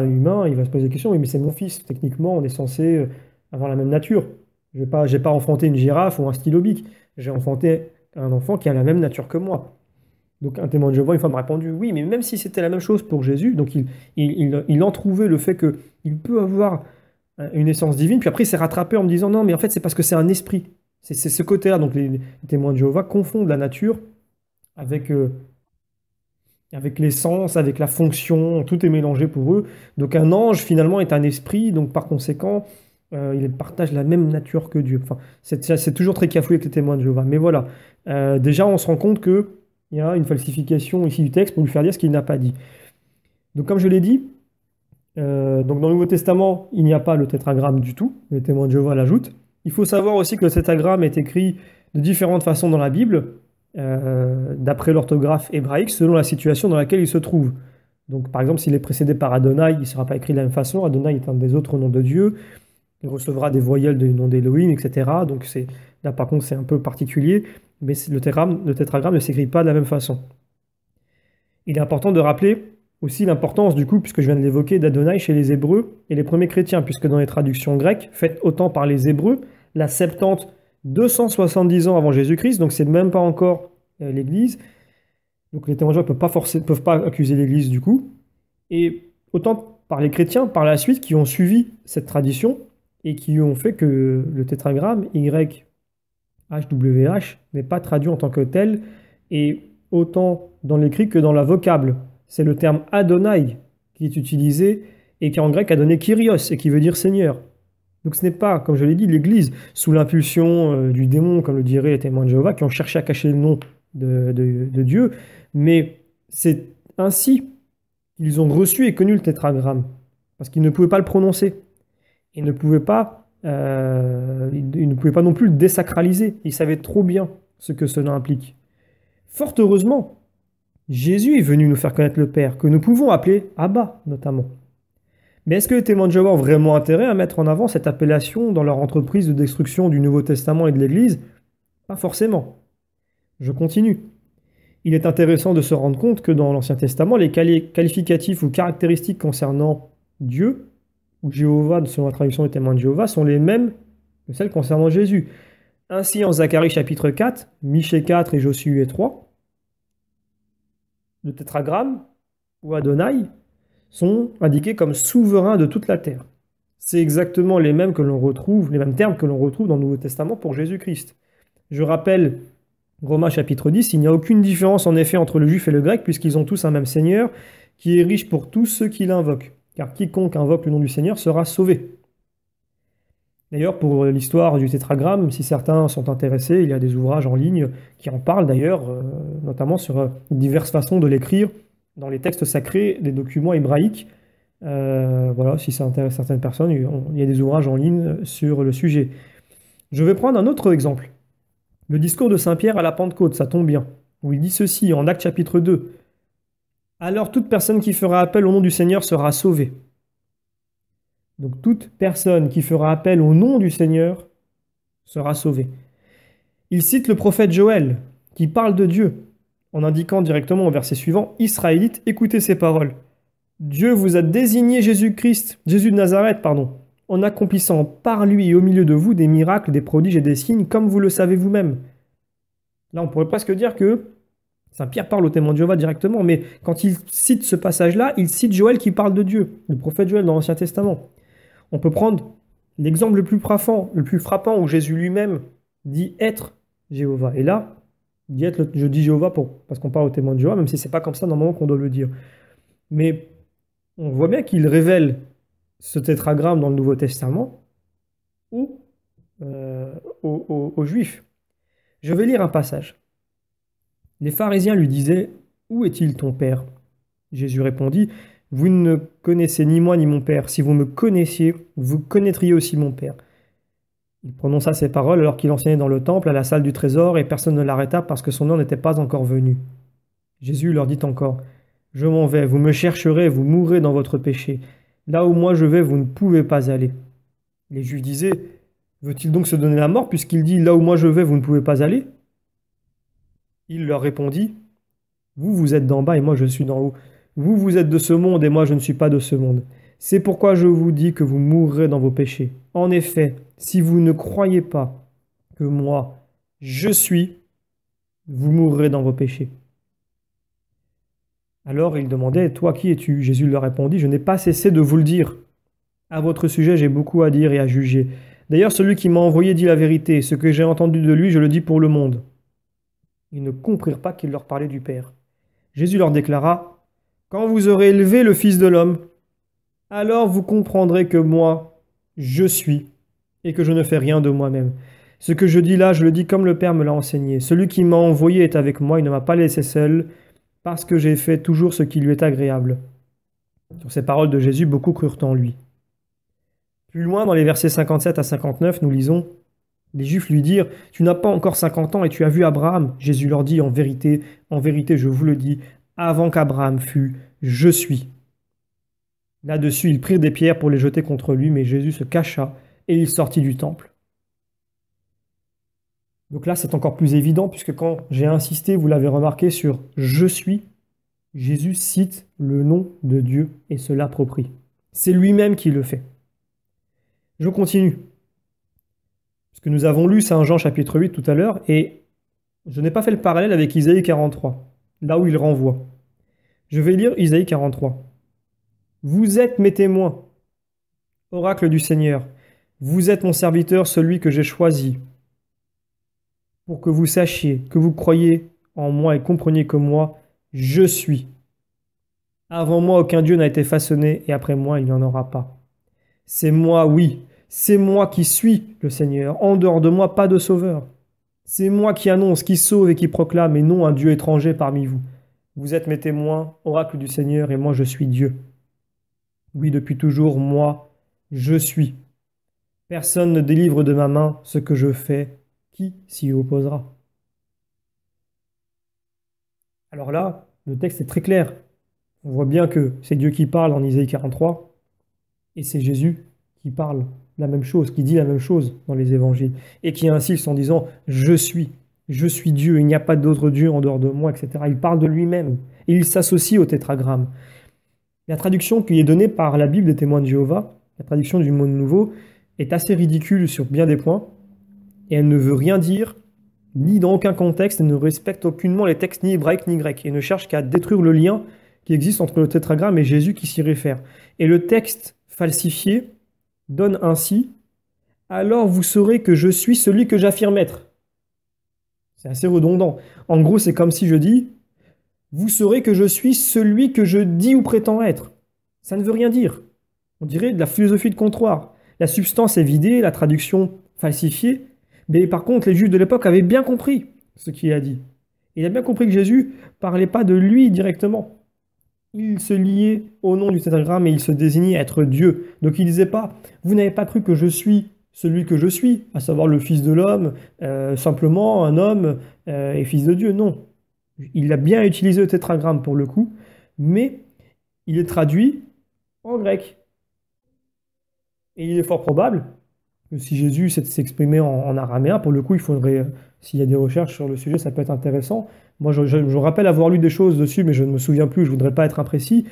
humain, il va se poser la question, oui, mais c'est mon fils, techniquement, on est censé avoir la même nature. J'ai pas enfanté une girafe ou un stylo bic, j'ai enfanté un enfant qui a la même nature que moi. Donc un témoin de Jéhovah, une fois m'a répondu, oui, mais même si c'était la même chose pour Jésus, donc il en trouvait le fait qu'il peut avoir une essence divine, puis après il s'est rattrapé en me disant, non, mais en fait c'est parce que c'est un esprit. C'est ce côté-là, donc les témoins de Jéhovah confondent la nature avec, avec l'essence, avec la fonction, tout est mélangé pour eux. Donc un ange finalement est un esprit, donc par conséquent, il partage la même nature que Dieu. Enfin, c'est toujours très cafouillé avec les témoins de Jéhovah. Mais voilà. Déjà on se rend compte que il y a une falsification ici du texte pour lui faire dire ce qu'il n'a pas dit. Donc comme je l'ai dit, donc dans le Nouveau Testament, il n'y a pas le tétragramme du tout, les témoins de Jéhovah l'ajoutent. Il faut savoir aussi que le tétragramme est écrit de différentes façons dans la Bible, d'après l'orthographe hébraïque, selon la situation dans laquelle il se trouve. Donc par exemple, s'il est précédé par Adonai, il ne sera pas écrit de la même façon. Adonai est un des autres noms de Dieu. Il recevra des voyelles du nom d'Élohim, etc. Donc là par contre, c'est un peu particulier, mais le tétragramme ne s'écrit pas de la même façon. Il est important de rappeler aussi l'importance du coup, puisque je viens de l'évoquer, d'Adonai chez les Hébreux et les premiers chrétiens, puisque dans les traductions grecques, faites autant par les Hébreux, la Septante, 270 ans avant Jésus-Christ, donc c'est même pas encore l'Église. Donc les témoins ne peuvent pas accuser l'Église du coup. Et autant par les chrétiens par la suite qui ont suivi cette tradition et qui ont fait que le tétragramme YHWH n'est pas traduit en tant que tel, et autant dans l'écrit que dans la vocable. C'est le terme Adonai qui est utilisé et qui en grec a donné Kyrios et qui veut dire Seigneur. Donc ce n'est pas, comme je l'ai dit, l'Église, sous l'impulsion du démon, comme le diraient les témoins de Jéhovah, qui ont cherché à cacher le nom de Dieu, mais c'est ainsi qu'ils ont reçu et connu le tétragramme, parce qu'ils ne pouvaient pas le prononcer. Ils ne pouvaient pas, ils ne pouvaient pas non plus le désacraliser. Ils savaient trop bien ce que cela implique. Fort heureusement, Jésus est venu nous faire connaître le Père, que nous pouvons appeler Abba, notamment. Mais est-ce que les témoins de Jéhovah ont vraiment intérêt à mettre en avant cette appellation dans leur entreprise de destruction du Nouveau Testament et de l'Église? Pas forcément. Je continue. Il est intéressant de se rendre compte que dans l'Ancien Testament, les qualificatifs ou caractéristiques concernant Dieu, ou Jéhovah, selon la traduction des témoins de Jéhovah, sont les mêmes que celles concernant Jésus. Ainsi, en Zacharie chapitre 4, Michée 4 et Josué 3, le tétragramme, ou Adonai, sont indiqués comme souverains de toute la terre. C'est exactement les mêmes termes que l'on retrouve dans le Nouveau Testament pour Jésus-Christ. Je rappelle Romains chapitre 10, il n'y a aucune différence en effet entre le juif et le grec, puisqu'ils ont tous un même Seigneur, qui est riche pour tous ceux qui l'invoquent. Car quiconque invoque le nom du Seigneur sera sauvé. D'ailleurs, pour l'histoire du tétragramme, si certains sont intéressés, il y a des ouvrages en ligne qui en parlent d'ailleurs, notamment sur diverses façons de l'écrire dans les textes sacrés des documents hébraïques. Voilà, si ça intéresse certaines personnes, il y a des ouvrages en ligne sur le sujet. Je vais prendre un autre exemple. Le discours de Saint Pierre à la Pentecôte, ça tombe bien, où il dit ceci en Actes chapitre 2. Alors toute personne qui fera appel au nom du Seigneur sera sauvée. Donc toute personne qui fera appel au nom du Seigneur sera sauvée. Il cite le prophète Joël, qui parle de Dieu, en indiquant directement au verset suivant, Israélites, écoutez ces paroles. Dieu vous a désigné Jésus de Nazareth, en accomplissant par lui et au milieu de vous des miracles, des prodiges et des signes, comme vous le savez vous-même. Là, on pourrait presque dire que Saint Pierre parle aux témoins de Jéhovah directement, mais quand il cite ce passage-là, il cite Joël qui parle de Dieu, le prophète Joël dans l'Ancien Testament. On peut prendre l'exemple le plus frappant où Jésus lui-même dit être Jéhovah. Et là, je dis Jéhovah parce qu'on parle aux témoins de Jéhovah, même si c'est pas comme ça normalement qu'on doit le dire. Mais on voit bien qu'il révèle ce tétragramme dans le Nouveau Testament aux Juifs. Je vais lire un passage. Les pharisiens lui disaient: Où est-il ton Père? Jésus répondit: Vous ne connaissez ni moi ni mon Père. Si vous me connaissiez, vous connaîtriez aussi mon Père. Il prononça ces paroles alors qu'il enseignait dans le temple, à la salle du trésor, et personne ne l'arrêta parce que son heure n'était pas encore venue. Jésus leur dit encore: Je m'en vais, vous me chercherez, vous mourrez dans votre péché. Là où moi je vais, vous ne pouvez pas aller. Les Juifs disaient: Veut-il donc se donner la mort puisqu'il dit: Là où moi je vais, vous ne pouvez pas aller? Il leur répondit: Vous, vous êtes d'en bas et moi je suis d'en haut. Vous, vous êtes de ce monde et moi je ne suis pas de ce monde. C'est pourquoi je vous dis que vous mourrez dans vos péchés. En effet, si vous ne croyez pas que moi, je suis, vous mourrez dans vos péchés. Alors ils demandaient: Toi, qui es-tu? Jésus leur répondit: Je n'ai pas cessé de vous le dire. À votre sujet, j'ai beaucoup à dire et à juger. D'ailleurs, celui qui m'a envoyé dit la vérité. Ce que j'ai entendu de lui, je le dis pour le monde. Ils ne comprirent pas qu'il leur parlait du Père. Jésus leur déclara: Quand vous aurez élevé le Fils de l'homme, alors vous comprendrez que moi, je suis, et que je ne fais rien de moi-même. Ce que je dis là, je le dis comme le Père me l'a enseigné. Celui qui m'a envoyé est avec moi, il ne m'a pas laissé seul, parce que j'ai fait toujours ce qui lui est agréable. Sur ces paroles de Jésus, beaucoup crurent en lui. Plus loin, dans les versets 57 à 59, nous lisons: Les Juifs lui dirent: Tu n'as pas encore 50 ans et tu as vu Abraham. Jésus leur dit: en vérité, je vous le dis, avant qu'Abraham fût, je suis. Là-dessus, ils prirent des pierres pour les jeter contre lui, mais Jésus se cacha et il sortit du temple. Donc là, c'est encore plus évident, puisque quand j'ai insisté, vous l'avez remarqué, sur je suis, Jésus cite le nom de Dieu et se l'approprie. C'est lui-même qui le fait. Je continue. Parce que nous avons lu Saint Jean chapitre 8 tout à l'heure, et je n'ai pas fait le parallèle avec Isaïe 43, là où il renvoie. Je vais lire Isaïe 43. Vous êtes mes témoins, oracle du Seigneur. Vous êtes mon serviteur, celui que j'ai choisi, pour que vous sachiez, que vous croyiez en moi et compreniez que moi, je suis. Avant moi, aucun Dieu n'a été façonné, et après moi, il n'y en aura pas. C'est moi, oui, c'est moi qui suis le Seigneur. En dehors de moi, pas de sauveur. C'est moi qui annonce, qui sauve et qui proclame, et non un Dieu étranger parmi vous. Vous êtes mes témoins, oracle du Seigneur, et moi je suis Dieu. Oui, depuis toujours, moi, je suis. Personne ne délivre de ma main ce que je fais. Qui s'y opposera? Alors là, le texte est très clair. On voit bien que c'est Dieu qui parle en Isaïe 43, et c'est Jésus qui parle la même chose, qui dit la même chose dans les évangiles, et qui insiste en disant: je suis Dieu, il n'y a pas d'autre Dieu en dehors de moi, etc. Il parle de lui-même, et il s'associe au tétragramme. La traduction qui est donnée par la Bible des témoins de Jéhovah, la traduction du Monde Nouveau, est assez ridicule sur bien des points, et elle ne veut rien dire, ni dans aucun contexte, elle ne respecte aucunement les textes ni hébraïques ni grecs, et ne cherche qu'à détruire le lien qui existe entre le tétragramme et Jésus qui s'y réfère. Et le texte falsifié donne ainsi: alors vous saurez que je suis celui que j'affirme être. C'est assez redondant. En gros, c'est comme si je dis: vous saurez que je suis celui que je dis ou prétends être. Ça ne veut rien dire. On dirait de la philosophie de comptoir. La substance est vidée, la traduction falsifiée, mais par contre, les Juifs de l'époque avaient bien compris ce qu'il a dit. Il a bien compris que Jésus ne parlait pas de lui directement. Il se liait au nom du tétragramme et il se désignait être Dieu. Donc il ne disait pas: vous n'avez pas cru que je suis celui que je suis, à savoir le Fils de l'homme, simplement un homme et fils de Dieu. Non. Il a bien utilisé le tétragramme pour le coup, mais il est traduit en grec. Et il est fort probable que si Jésus s'exprimait en araméen, pour le coup, il faudrait, s'il y a des recherches sur le sujet, ça peut être intéressant. Moi, je rappelle avoir lu des choses dessus, mais je ne me souviens plus, je voudrais pas être imprécis.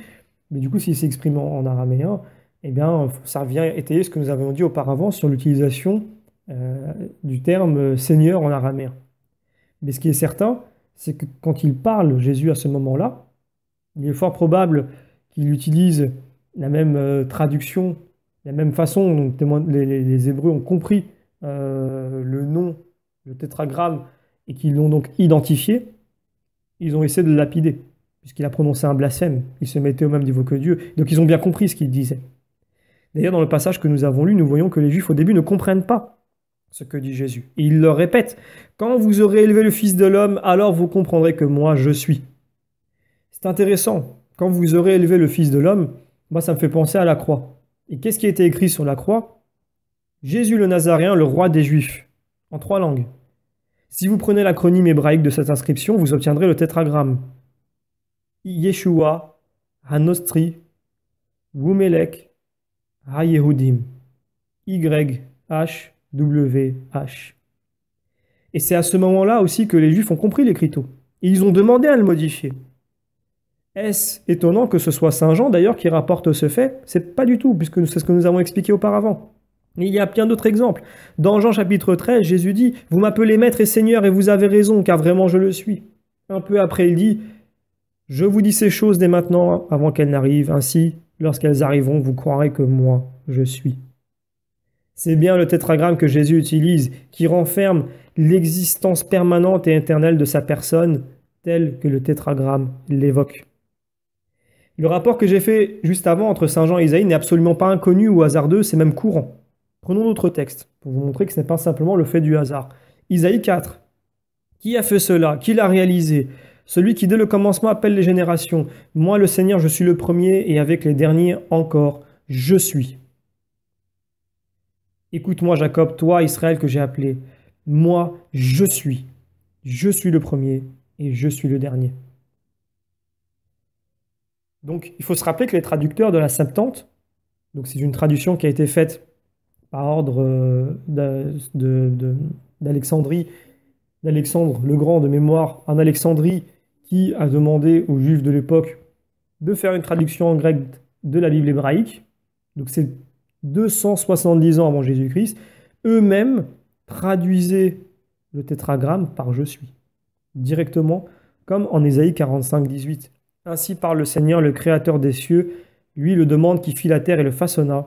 Mais du coup, s'il s'exprime en araméen, eh bien, ça vient étayer ce que nous avions dit auparavant sur l'utilisation du terme Seigneur en araméen. Mais ce qui est certain, c'est que quand il parle, Jésus, à ce moment-là, il est fort probable qu'il utilise la même traduction, la même façon dont les Hébreux ont compris le nom, le tétragramme, et qu'ils l'ont donc identifié. Ils ont essayé de le lapider, puisqu'il a prononcé un blasphème. Il se mettait au même niveau que Dieu. Donc ils ont bien compris ce qu'il disait. D'ailleurs, dans le passage que nous avons lu, nous voyons que les Juifs, au début, ne comprennent pas ce que dit Jésus. Et il leur répète, quand vous aurez élevé le Fils de l'homme, alors vous comprendrez que moi je suis. C'est intéressant, quand vous aurez élevé le Fils de l'homme, moi ça me fait penser à la croix. Et qu'est-ce qui a été écrit sur la croix? Jésus le Nazaréen, le roi des Juifs, en 3 langues. Si vous prenez l'acronyme hébraïque de cette inscription, vous obtiendrez le tétragramme. Yeshua, Hanostri, Wumelech, HaYehudim. YHWH. Et c'est à ce moment-là aussi que les Juifs ont compris l'écriteau. Et ils ont demandé à le modifier. Est-ce étonnant que ce soit Saint Jean d'ailleurs qui rapporte ce fait? C'est pas du tout, puisque c'est ce que nous avons expliqué auparavant. Et il y a bien d'autres exemples. Dans Jean chapitre 13, Jésus dit « Vous m'appelez Maître et Seigneur et vous avez raison, car vraiment je le suis. » Un peu après, il dit « Je vous dis ces choses dès maintenant, avant qu'elles n'arrivent. Ainsi, lorsqu'elles arriveront, vous croirez que moi, je suis. » C'est bien le tétragramme que Jésus utilise, qui renferme l'existence permanente et éternelle de sa personne, tel que le tétragramme l'évoque. Le rapport que j'ai fait juste avant entre Saint Jean et Isaïe n'est absolument pas inconnu ou hasardeux, c'est même courant. Prenons d'autres textes, pour vous montrer que ce n'est pas simplement le fait du hasard. Isaïe 4. Qui a fait cela? Qui l'a réalisé? Celui qui dès le commencement appelle les générations. Moi le Seigneur, je suis le premier, et avec les derniers encore, je suis. Écoute-moi Jacob, toi Israël que j'ai appelé. Moi, je suis. Je suis le premier et je suis le dernier. Donc, il faut se rappeler que les traducteurs de la Septante, donc c'est une traduction qui a été faite par ordre d'Alexandrie, d'Alexandre le Grand de mémoire en Alexandrie, qui a demandé aux Juifs de l'époque de faire une traduction en grec de la Bible hébraïque. Donc c'est 270 ans avant Jésus-Christ. Eux-mêmes traduisaient le tétragramme par « je suis », directement, comme en Ésaïe 45, 18. Ainsi parle le Seigneur, le Créateur des cieux, lui le demande qui fit la terre et la façonna,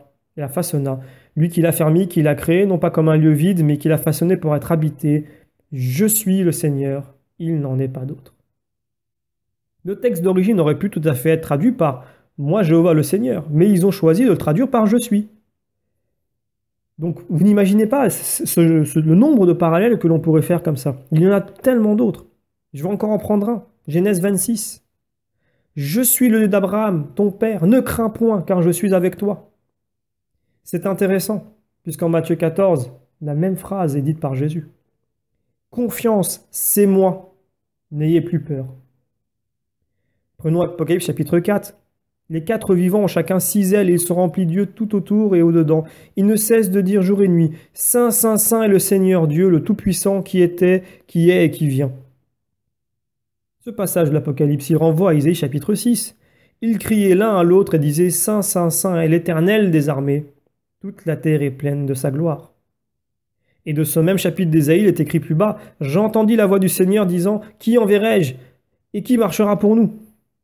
lui qui l'a fermé, qui l'a créé, non pas comme un lieu vide, mais qui l'a façonné pour être habité. Je suis le Seigneur, il n'en est pas d'autre. Le texte d'origine aurait pu tout à fait être traduit par « moi Jéhovah le Seigneur », mais ils ont choisi de le traduire par « je suis ». Donc vous n'imaginez pas le nombre de parallèles que l'on pourrait faire comme ça. Il y en a tellement d'autres. Je vais encore en prendre un. Genèse 26. Je suis le Dieu d'Abraham, ton père, ne crains point, car je suis avec toi. C'est intéressant, puisqu'en Matthieu 14, la même phrase est dite par Jésus. Confiance, c'est moi, n'ayez plus peur. Prenons Apocalypse chapitre 4. Les 4 vivants ont chacun 6 ailes et ils sont remplis de Dieu tout autour et au-dedans. Ils ne cessent de dire jour et nuit, Saint, Saint, Saint est le Seigneur Dieu, le Tout-Puissant, qui était, qui est et qui vient. Ce passage de l'Apocalypse, il renvoie à Isaïe chapitre 6. Ils criaient l'un à l'autre et disaient, Saint, Saint, Saint est l'Éternel des armées. Toute la terre est pleine de sa gloire. Et de ce même chapitre d'Ésaïe, il est écrit plus bas, j'entendis la voix du Seigneur disant, qui enverrai-je? Et qui marchera pour nous?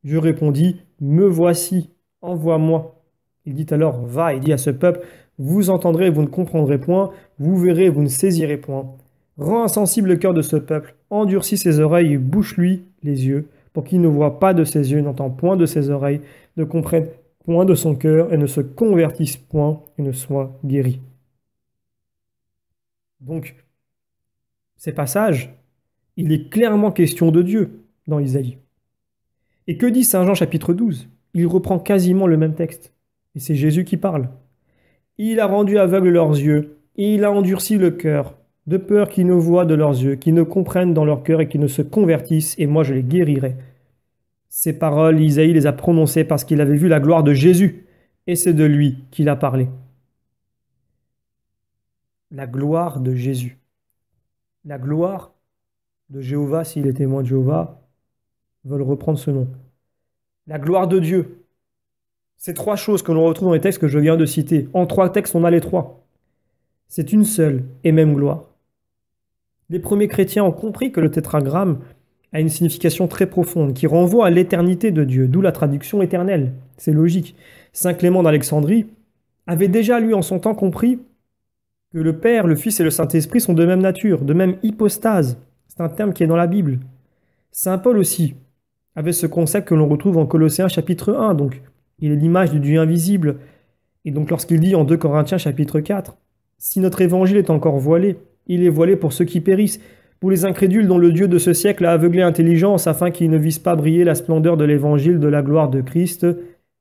Je répondis, me voici, envoie-moi. Il dit alors, va et dis à ce peuple, vous entendrez et vous ne comprendrez point, vous verrez et vous ne saisirez point. Rends insensible le cœur de ce peuple, endurcis ses oreilles et bouche-lui les yeux, pour qu'il ne voie pas de ses yeux, n'entend point de ses oreilles, ne comprenne point de son cœur et ne se convertisse point et ne soit guéri. Donc, ces passages, il est clairement question de Dieu dans Isaïe. Et que dit Saint Jean chapitre 12? Il reprend quasiment le même texte. Et c'est Jésus qui parle. Il a rendu aveugles leurs yeux, et il a endurci le cœur, de peur qu'ils ne voient de leurs yeux, qu'ils ne comprennent dans leur cœur et qu'ils ne se convertissent, et moi je les guérirai. Ces paroles, Isaïe les a prononcées parce qu'il avait vu la gloire de Jésus, et c'est de lui qu'il a parlé. La gloire de Jésus. La gloire de Jéhovah, s'il est témoin de Jéhovah, veulent reprendre ce nom. La gloire de Dieu. Ces 3 choses que l'on retrouve dans les textes que je viens de citer. En 3 textes, on a les 3. C'est une seule et même gloire. Les premiers chrétiens ont compris que le tétragramme a une signification très profonde, qui renvoie à l'éternité de Dieu, d'où la traduction éternelle. C'est logique. Saint Clément d'Alexandrie avait déjà, lui, en son temps, compris que le Père, le Fils et le Saint-Esprit sont de même nature, de même hypostase. C'est un terme qui est dans la Bible. Saint Paul aussi avait ce concept que l'on retrouve en Colossiens chapitre 1, donc il est l'image du Dieu invisible. Et donc lorsqu'il dit en 2 Corinthiens chapitre 4, « Si notre évangile est encore voilé, Il est voilé pour ceux qui périssent, pour les incrédules dont le Dieu de ce siècle a aveuglé l'intelligence afin qu'ils ne vissent pas briller la splendeur de l'évangile de la gloire de Christ,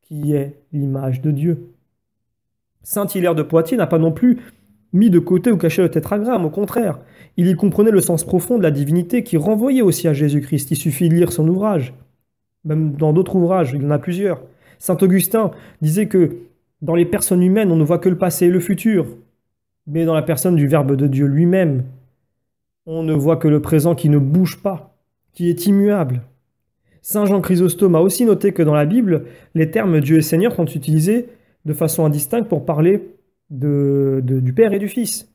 qui est l'image de Dieu. Saint Hilaire de Poitiers n'a pas non plus mis de côté ou caché le tétragramme, au contraire. Il y comprenait le sens profond de la divinité qui renvoyait aussi à Jésus-Christ. Il suffit de lire son ouvrage. Même dans d'autres ouvrages, il y en a plusieurs. Saint Augustin disait que dans les personnes humaines, on ne voit que le passé et le futur. Mais dans la personne du Verbe de Dieu lui-même, on ne voit que le présent qui ne bouge pas, qui est immuable. Saint Jean Chrysostome a aussi noté que dans la Bible, les termes Dieu et Seigneur sont utilisés de façon indistincte pour parler du Père et du Fils.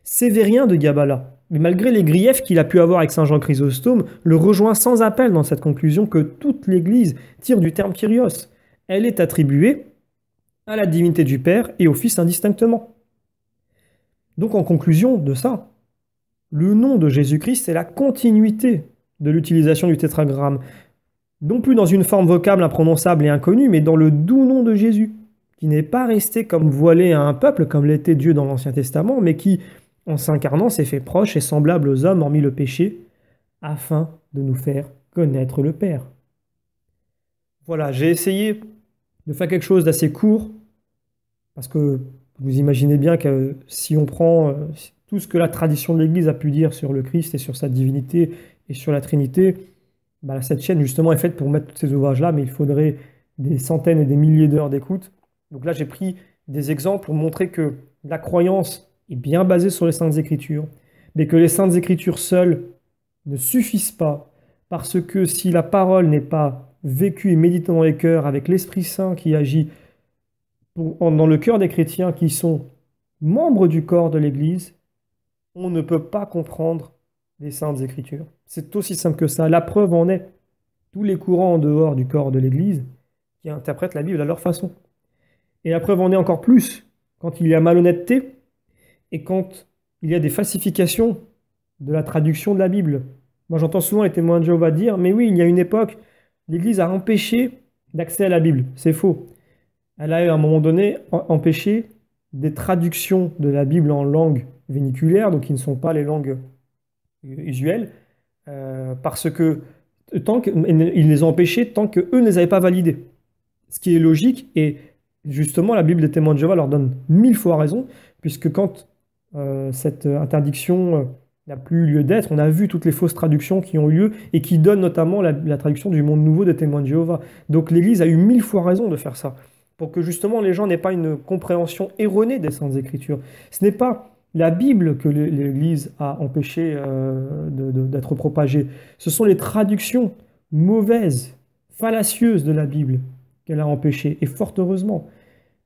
Sévérien de Gabala, mais malgré les griefs qu'il a pu avoir avec Saint Jean Chrysostome, le rejoint sans appel dans cette conclusion que toute l'Église tire du terme Kyrios. Elle est attribuée à la divinité du Père et au Fils indistinctement. Donc en conclusion de ça, le nom de Jésus-Christ est la continuité de l'utilisation du tétragramme, non plus dans une forme vocable imprononçable et inconnue, mais dans le doux nom de Jésus, qui n'est pas resté comme voilé à un peuple, comme l'était Dieu dans l'Ancien Testament, mais qui, en s'incarnant, s'est fait proche et semblable aux hommes, hormis le péché, afin de nous faire connaître le Père. Voilà, j'ai essayé de faire quelque chose d'assez court, parce que vous imaginez bien que si on prend tout ce que la tradition de l'Église a pu dire sur le Christ et sur sa divinité et sur la Trinité, bah, cette chaîne justement est faite pour mettre tous ces ouvrages-là, mais il faudrait des centaines et des milliers d'heures d'écoute. Donc là, j'ai pris des exemples pour montrer que la croyance est bien basée sur les Saintes Écritures, mais que les Saintes Écritures seules ne suffisent pas, parce que si la parole n'est pas vécue et méditée dans les cœurs avec l'Esprit Saint qui agit dans le cœur des chrétiens qui sont membres du corps de l'Église, on ne peut pas comprendre les Saintes Écritures. C'est aussi simple que ça. La preuve en est tous les courants en dehors du corps de l'Église qui interprètent la Bible à leur façon. Et la preuve en est encore plus quand il y a malhonnêteté et quand il y a des falsifications de la traduction de la Bible. Moi, j'entends souvent les témoins de Jéhovah dire « Mais oui, il y a une époque, l'Église a empêché d'accès à la Bible. » C'est faux. Elle a, à un moment donné, empêché des traductions de la Bible en langue véniculaire, donc qui ne sont pas les langues usuelles, parce que ils les ont empêchés tant qu'eux ne les avaient pas validés. Ce qui est logique, et justement, la Bible des témoins de Jéhovah leur donne 1000 fois raison, puisque quand cette interdiction n'a plus lieu d'être, on a vu toutes les fausses traductions qui ont eu lieu, et qui donnent notamment la traduction du monde nouveau des témoins de Jéhovah. Donc l'Église a eu 1000 fois raison de faire ça, pour que justement les gens n'aient pas une compréhension erronée des Saintes Écritures. Ce n'est pas la Bible que l'Église a empêché d'être propagée, ce sont les traductions mauvaises, fallacieuses de la Bible qu'elle a empêchées, et fort heureusement.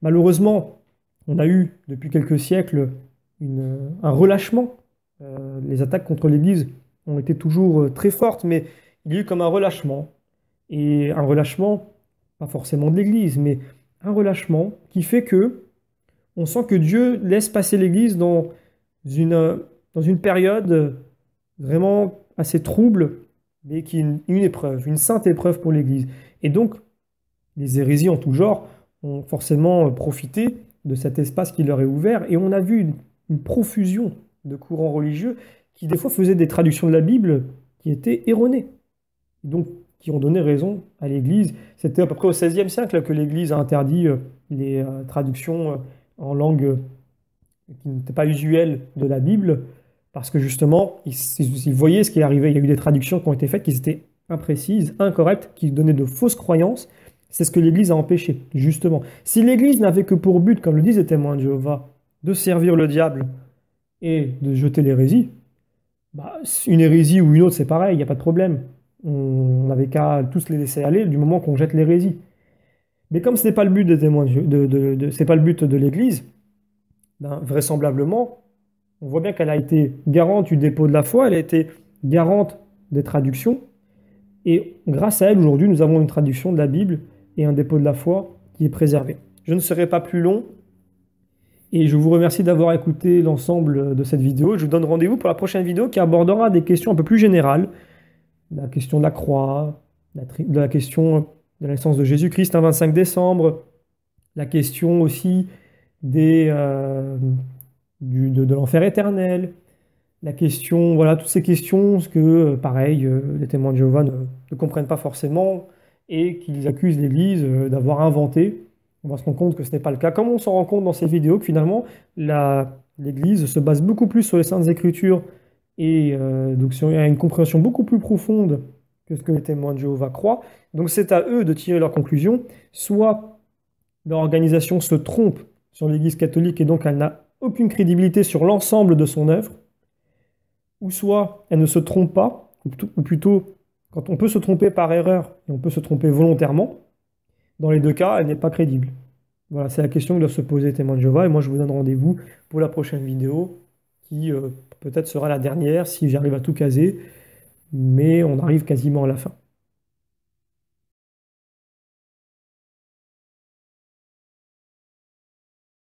Malheureusement, on a eu depuis quelques siècles un relâchement. Les attaques contre l'Église ont été toujours très fortes, mais il y a eu comme un relâchement. Et un relâchement, pas forcément de l'Église, mais un relâchement qui fait que on sent que Dieu laisse passer l'Église dans une période vraiment assez trouble, mais qui est une épreuve, une sainte épreuve pour l'Église. Et donc, les hérésies en tout genre ont forcément profité de cet espace qui leur est ouvert, et on a vu une profusion de courants religieux qui des fois faisaient des traductions de la Bible qui étaient erronées, donc qui ont donné raison à l'Église. C'était à peu près au XVIe siècle que l'Église a interdit les traductions en langue qui n'était pas usuelle de la Bible, parce que justement, ils voyaient ce qui arrivait. Il y a eu des traductions qui ont été faites qui étaient imprécises, incorrectes, qui donnaient de fausses croyances. C'est ce que l'Église a empêché, justement. Si l'Église n'avait que pour but, comme le disent les témoins de Jéhovah, de servir le diable et de jeter l'hérésie, bah, une hérésie ou une autre, c'est pareil, il n'y a pas de problème. On n'avait qu'à tous les laisser aller du moment qu'on jette l'hérésie. Mais comme ce n'est pas le but des témoins c'est pas le but de l'Église, ben, vraisemblablement, on voit bien qu'elle a été garante du dépôt de la foi, elle a été garante des traductions, et grâce à elle, aujourd'hui, nous avons une traduction de la Bible et un dépôt de la foi qui est préservé. Je ne serai pas plus long, et je vous remercie d'avoir écouté l'ensemble de cette vidéo. Je vous donne rendez-vous pour la prochaine vidéo qui abordera des questions un peu plus générales, la question de la croix, la question de la naissance de Jésus-Christ un 25 décembre, la question aussi de l'enfer éternel, la question, voilà, toutes ces questions, ce que, pareil, les témoins de Jéhovah ne comprennent pas forcément et qu'ils accusent l'Église d'avoir inventé. On va se rendre compte que ce n'est pas le cas. Comme on s'en rend compte dans ces vidéos, que finalement, l'Église se base beaucoup plus sur les Saintes Écritures et donc sur une compréhension beaucoup plus profonde que ce que les témoins de Jéhovah croient. Donc c'est à eux de tirer leurs conclusions. Soit leur organisation se trompe sur l'Église catholique et donc elle n'a aucune crédibilité sur l'ensemble de son œuvre, ou soit elle ne se trompe pas, ou plutôt, quand on peut se tromper par erreur et on peut se tromper volontairement, dans les deux cas, elle n'est pas crédible. Voilà, c'est la question que doivent se poser les témoins de Jéhovah, et moi je vous donne rendez-vous pour la prochaine vidéo, qui peut-être sera la dernière si j'arrive à tout caser, mais on arrive quasiment à la fin.